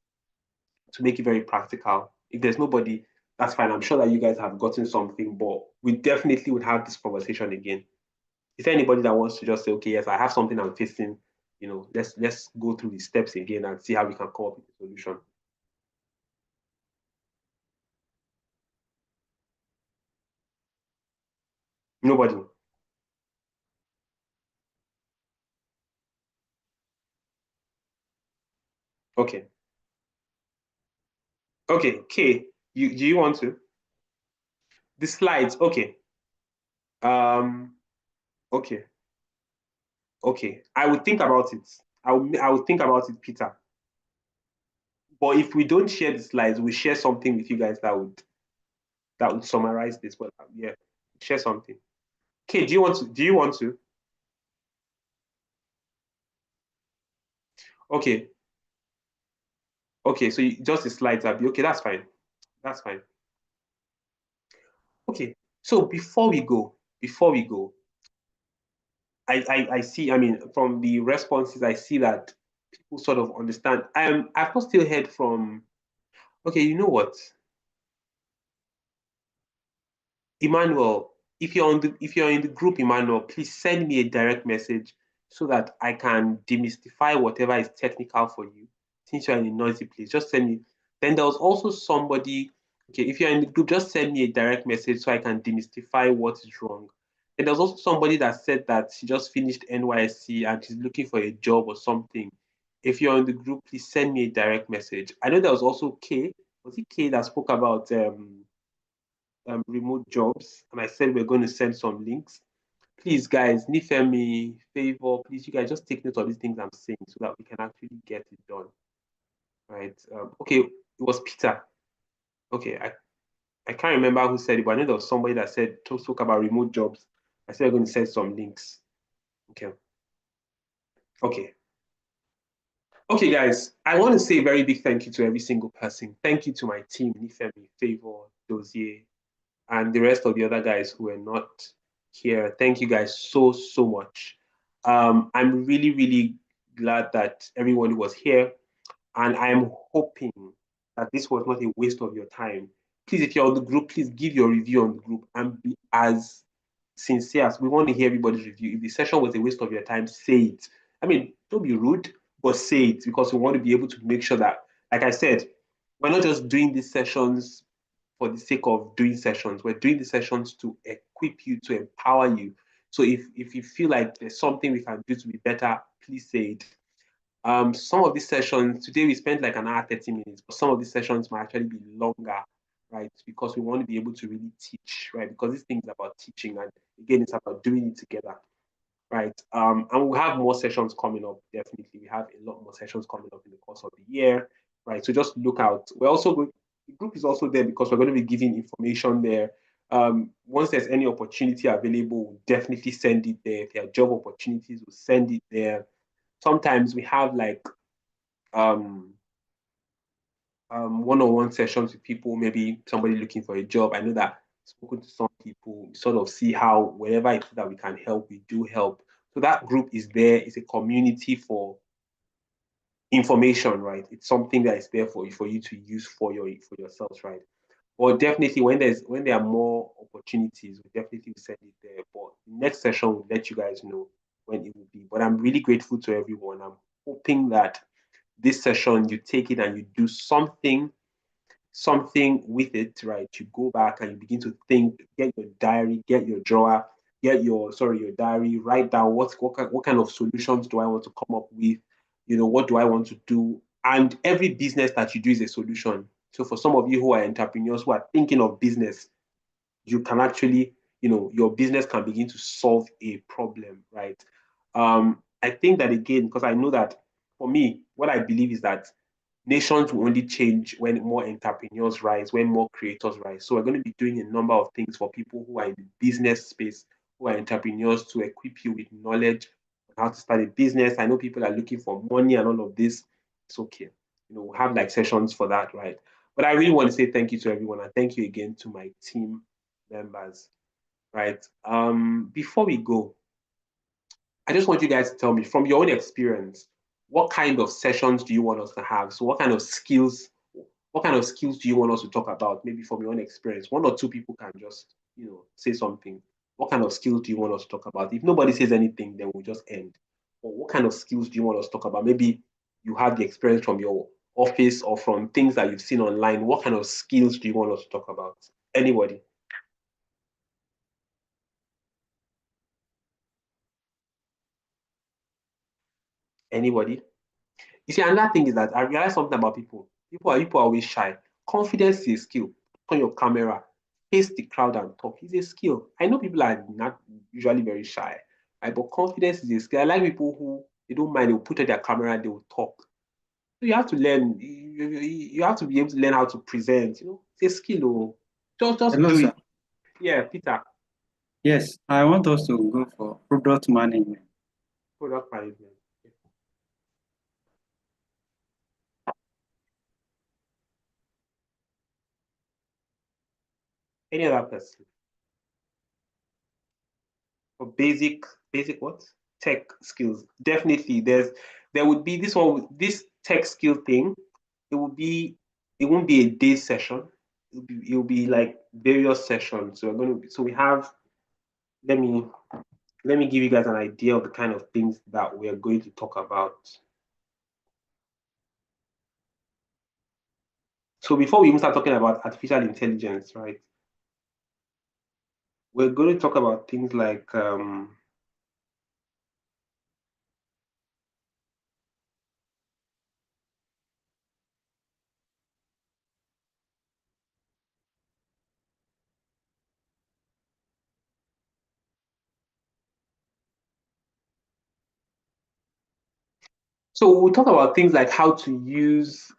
to make it very practical? If there's nobody, that's fine. I'm sure that you guys have gotten something, but we definitely would have this conversation again. Is there anybody that wants to just say, okay, yes, I have something I'm facing, you know, let's go through the steps again and see how we can come up with a solution? Nobody. Okay. Okay, Kay, do you want to? The slides, okay. Okay. Okay. I would think about it. I would think about it, Peter. But if we don't share the slides, we share something with you guys that would summarize this. But yeah, share something. Okay, do you want to? Do you want to? Okay. Okay, so just the slides, Abby. Okay, that's fine. That's fine. Okay, so before we go, I see, I mean, from the responses, I see that people sort of understand. I've not still heard from Okay, you know what? Emmanuel, if you're in the group, Emmanuel, please send me a direct message so that I can demystify whatever is technical for you. Since you're in a noisy place, just send me. Then there was also somebody, okay, if you're in the group, just send me a direct message so I can demystify what is wrong. And there was also somebody that said that she just finished NYSC and she's looking for a job or something. If you're in the group, please send me a direct message. I know there was also Kay. Was it Kay that spoke about remote jobs, and I said we're going to send some links. Please, guys, Nifemi, Favor, please, you guys just take note of these things I'm saying so that we can actually get it done. Right? Okay, it was Peter. Okay, I can't remember who said it, but I know there was somebody that said to talk about remote jobs. I said we're going to send some links. Okay. Okay. Okay, guys, I want to say a very big thank you to every single person. Thank you to my team, Nifemi, Favor, Dozier, and the rest of the other guys who are not here. Thank you guys so much. I'm really, really glad that everyone was here, and I am hoping that this was not a waste of your time. Please, if you're on the group, please give your review on the group and be as sincere as we want to hear everybody's review. If the session was a waste of your time, say it. I mean, don't be rude, but say it, because we want to be able to make sure that, like I said, we're not just doing these sessions for the sake of doing sessions. We're doing the sessions to equip you, to empower you. So if you feel like there's something we can do to be better, please say it. Some of these sessions, today we spent like an hour, 30 minutes, but some of these sessions might actually be longer, right? Because we want to be able to really teach, right? Because this thing is about teaching, and again, it's about doing it together, right? And we'll have more sessions coming up, definitely. We have a lot more sessions coming up in the course of the year, right? So just look out. We're also going, the group is also there because we're going to be giving information there. Once there's any opportunity available, we'll definitely send it there. If there are job opportunities, we'll send it there. Sometimes we have like um, one-on-one sessions with people, maybe somebody looking for a job. I know that I've spoken to some people, sort of see how wherever it is that we can help, we do help. So that group is there. It's a community for information, right? It's something that is there for you to use for yourselves, right? But definitely when there are more opportunities, we definitely will send it there. But the next session will let you guys know when it will be. But I'm really grateful to everyone. I'm hoping that this session you take it and you do something with it, right? You go back and you begin to think, get your diary, get your drawer, get your diary, write down what kind of solutions do I want to come up with, what do I want to do? And every business that you do is a solution. So for some of you who are entrepreneurs who are thinking of business, you can actually, your business can begin to solve a problem, right? I think that again, because I know that for me, what I believe is that nations will only change when more entrepreneurs rise, when more creators rise. So we're going to be doing a number of things for people who are in the business space, who are entrepreneurs, to equip you with knowledge on how to start a business. I know people are looking for money and all of this. It's okay. We'll have like sessions for that, right? But I really want to say thank you to everyone, and thank you again to my team members, right? Before we go, I just want you guys to tell me from your own experience, what kind of sessions do you want us to have? So what kind of skills do you want us to talk about? Maybe from your own experience, one or two people can just, say something. What kind of skills do you want us to talk about? If nobody says anything, then we'll just end. Or what kind of skills do you want us to talk about? Maybe you have the experience from your office or from things that you've seen online. What kind of skills do you want us to talk about? Anybody? Anybody? You see, another thing is that I realized something about people. People are always shy. Confidence is a skill. Put on your camera, face the crowd and talk. It's a skill. I know people are not usually very shy, right? But confidence is a skill. I like people who they don't mind. They will put on their camera, they will talk. So you have to learn. You have to be able to learn how to present. It's a skill. Oh. Just Hello, do sir. it. Yeah, Peter. Yes, I want us to go for product management. Product management. Any other person? For basic what? Tech skills. Definitely, there would be this tech skill thing. It would be it won't be a day session. It'll be like various sessions. So we have, let me give you guys an idea of the kind of things that we're going to talk about. So before we even start talking about artificial intelligence, right? We're going to talk about things like so we'll talk about things like how to use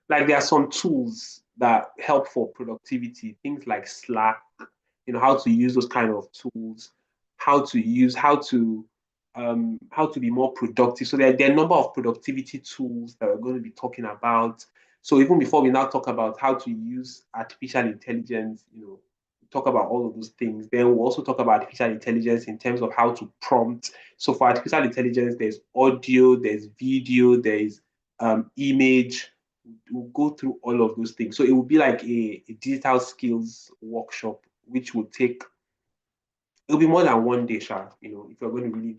like there are some tools that help for productivity, things like Slack, how to use those kind of tools, how to be more productive. So there are a number of productivity tools that we're going to be talking about. So even before we now talk about how to use artificial intelligence, talk about all of those things. Then we'll also talk about artificial intelligence in terms of how to prompt. So for artificial intelligence, there's audio, there's video, there's image. We'll go through all of those things. So it will be like a digital skills workshop, which will take, it'll be more than one day, Sha, if you're going to really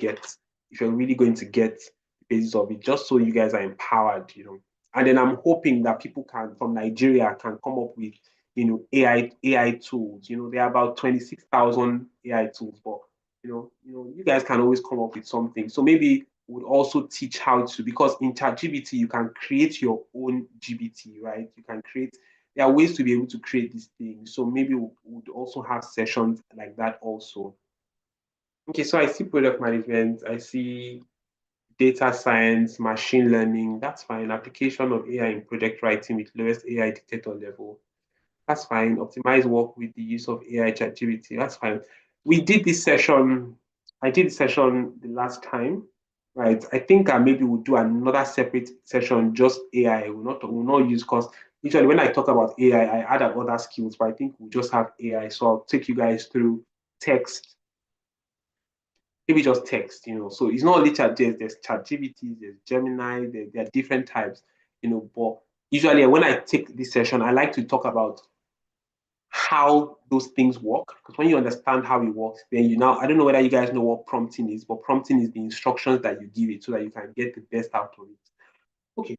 if you're really going to get the basis of it, just so you guys are empowered. And then I'm hoping that people from Nigeria can come up with, AI tools. There are about 26,000 AI tools, but you guys can always come up with something. So maybe would also teach how to, because in ChatGPT you can create your own GBT, right? There are ways to be able to create these things. So maybe we would also have sessions like that also. Okay, so I see product management, I see data science, machine learning. That's fine. Application of AI in project writing with lowest AI detector level. That's fine. Optimize work with the use of AI ChatGPT. That's fine. We did this session. I did the session the last time, right? I think maybe we'll do another separate session, just AI. We'll not use, because usually when I talk about AI, I add other skills, but I think we'll just have AI. So I'll take you guys through text, maybe just text. So it's not only there's ChatGPT, there's Gemini, there are different types, but usually when I take this session, I like to talk about how those things work, because when you understand how it works, then I don't know whether you guys know what prompting is, but prompting is the instructions that you give it so that you can get the best out of it. Okay,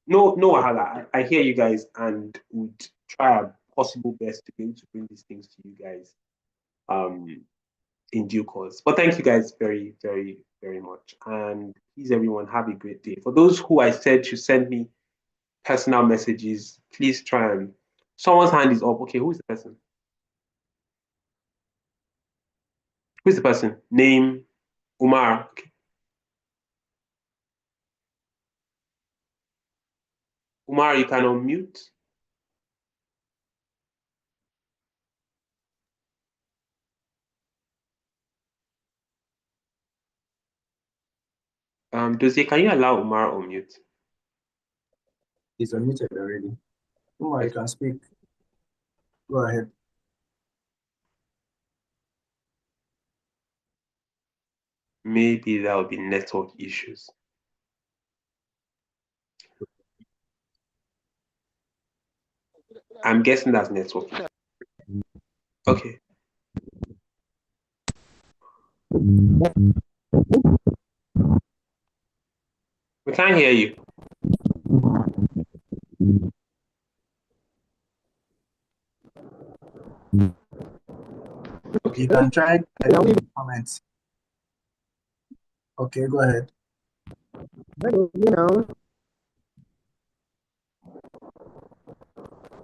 no wahala. I hear you guys and would try our possible best to be able to bring these things to you guys in due course. But thank you guys very, very, very much. And please, everyone, have a great day. For those who I said should send me personal messages, please try and. Someone's hand is up. Okay, who is the person? Who's the person? Name Umar. Okay. Umar, you can unmute. Dozie, can you allow Umar unmute? He's unmuted already. Umar, you can speak. Go ahead. Maybe that will be network issues. I'm guessing that's network. Okay. We can't hear you. Okay, you can try comments. Okay, go ahead.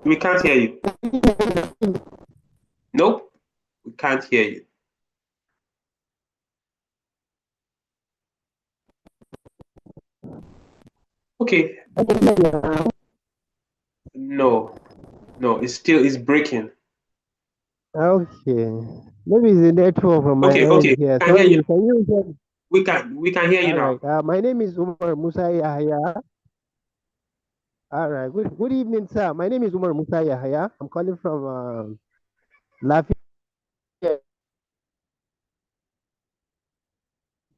We can't hear you. Nope, we can't hear you. Okay. No, it's breaking. Okay. Maybe it's the network from my end here. Can hear you. Can you hear? We can hear you now. Right. My name is Umar Musa Yahya. All right. Good evening, sir. My name is Umar Musa Yahya. I'm calling from Lafayette.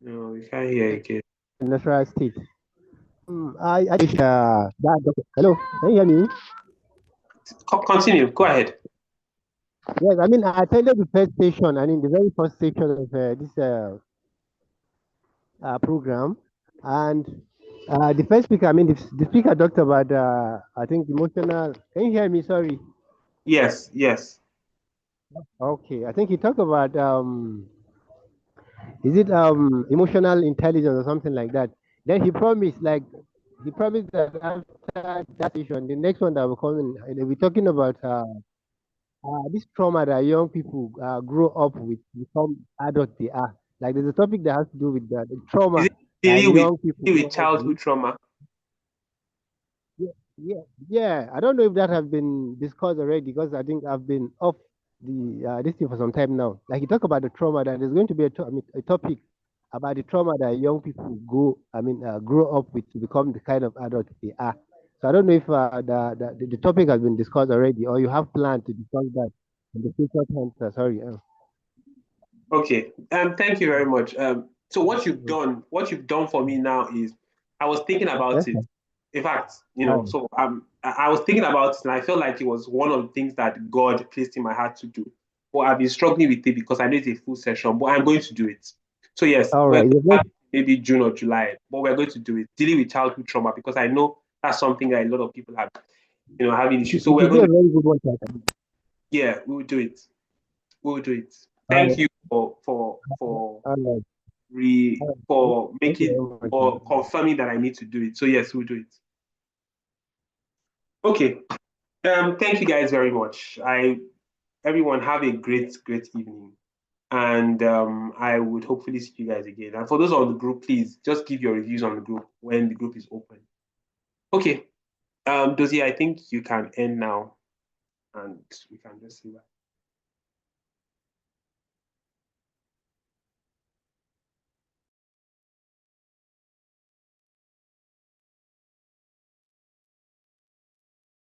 No, we can't hear you again. Nasarawa State. Hello, can you hear me? Continue. Go ahead. Yes, I mean, I attended the first session, I mean, the very first session of this program. And the first speaker, I mean, the speaker talked about, I think, emotional. Can you hear me? Sorry. Yes, yes. Okay, I think he talked about, is it emotional intelligence or something like that? Then he promised that after that session, the next one that will come in, they'll be talking about this trauma that young people grow up with, become adults they are. Like there's a topic that has to do with the Is trauma it that young people dealing grow with up with. childhood trauma? Yeah, yeah, yeah. I don't know if that has been discussed already because I think I've been off this thing for some time now. Like you talk about the trauma that there's going to be a topic about the trauma that young people grow up with to become the kind of adults they are. So I don't know if the topic has been discussed already or you have planned to discuss that in the future time. Sorry. Okay. Thank you very much. So what you've done for me now is I was thinking about it. In fact, so I was thinking about it and I felt like it was one of the things that God placed in my heart to do. But I've been struggling with it because I know it's a full session, but I'm going to do it. So yes, All we're right. maybe June or July, but we're going to do it. Dealing with childhood trauma because I know that's something that a lot of people have, having issues. So It we're will be going a to, very good one. yeah, we will do it. We will do it. All Thank right. you for All right. for Thank you making very much. or confirming that I need to do it. So yes, we'll do it. Okay. Thank you guys very much. Everyone have a great evening. And I would hopefully see you guys again. And for those on the group, please just give your reviews on the group when the group is open. Okay. Dozie, I think you can end now and we can just see that.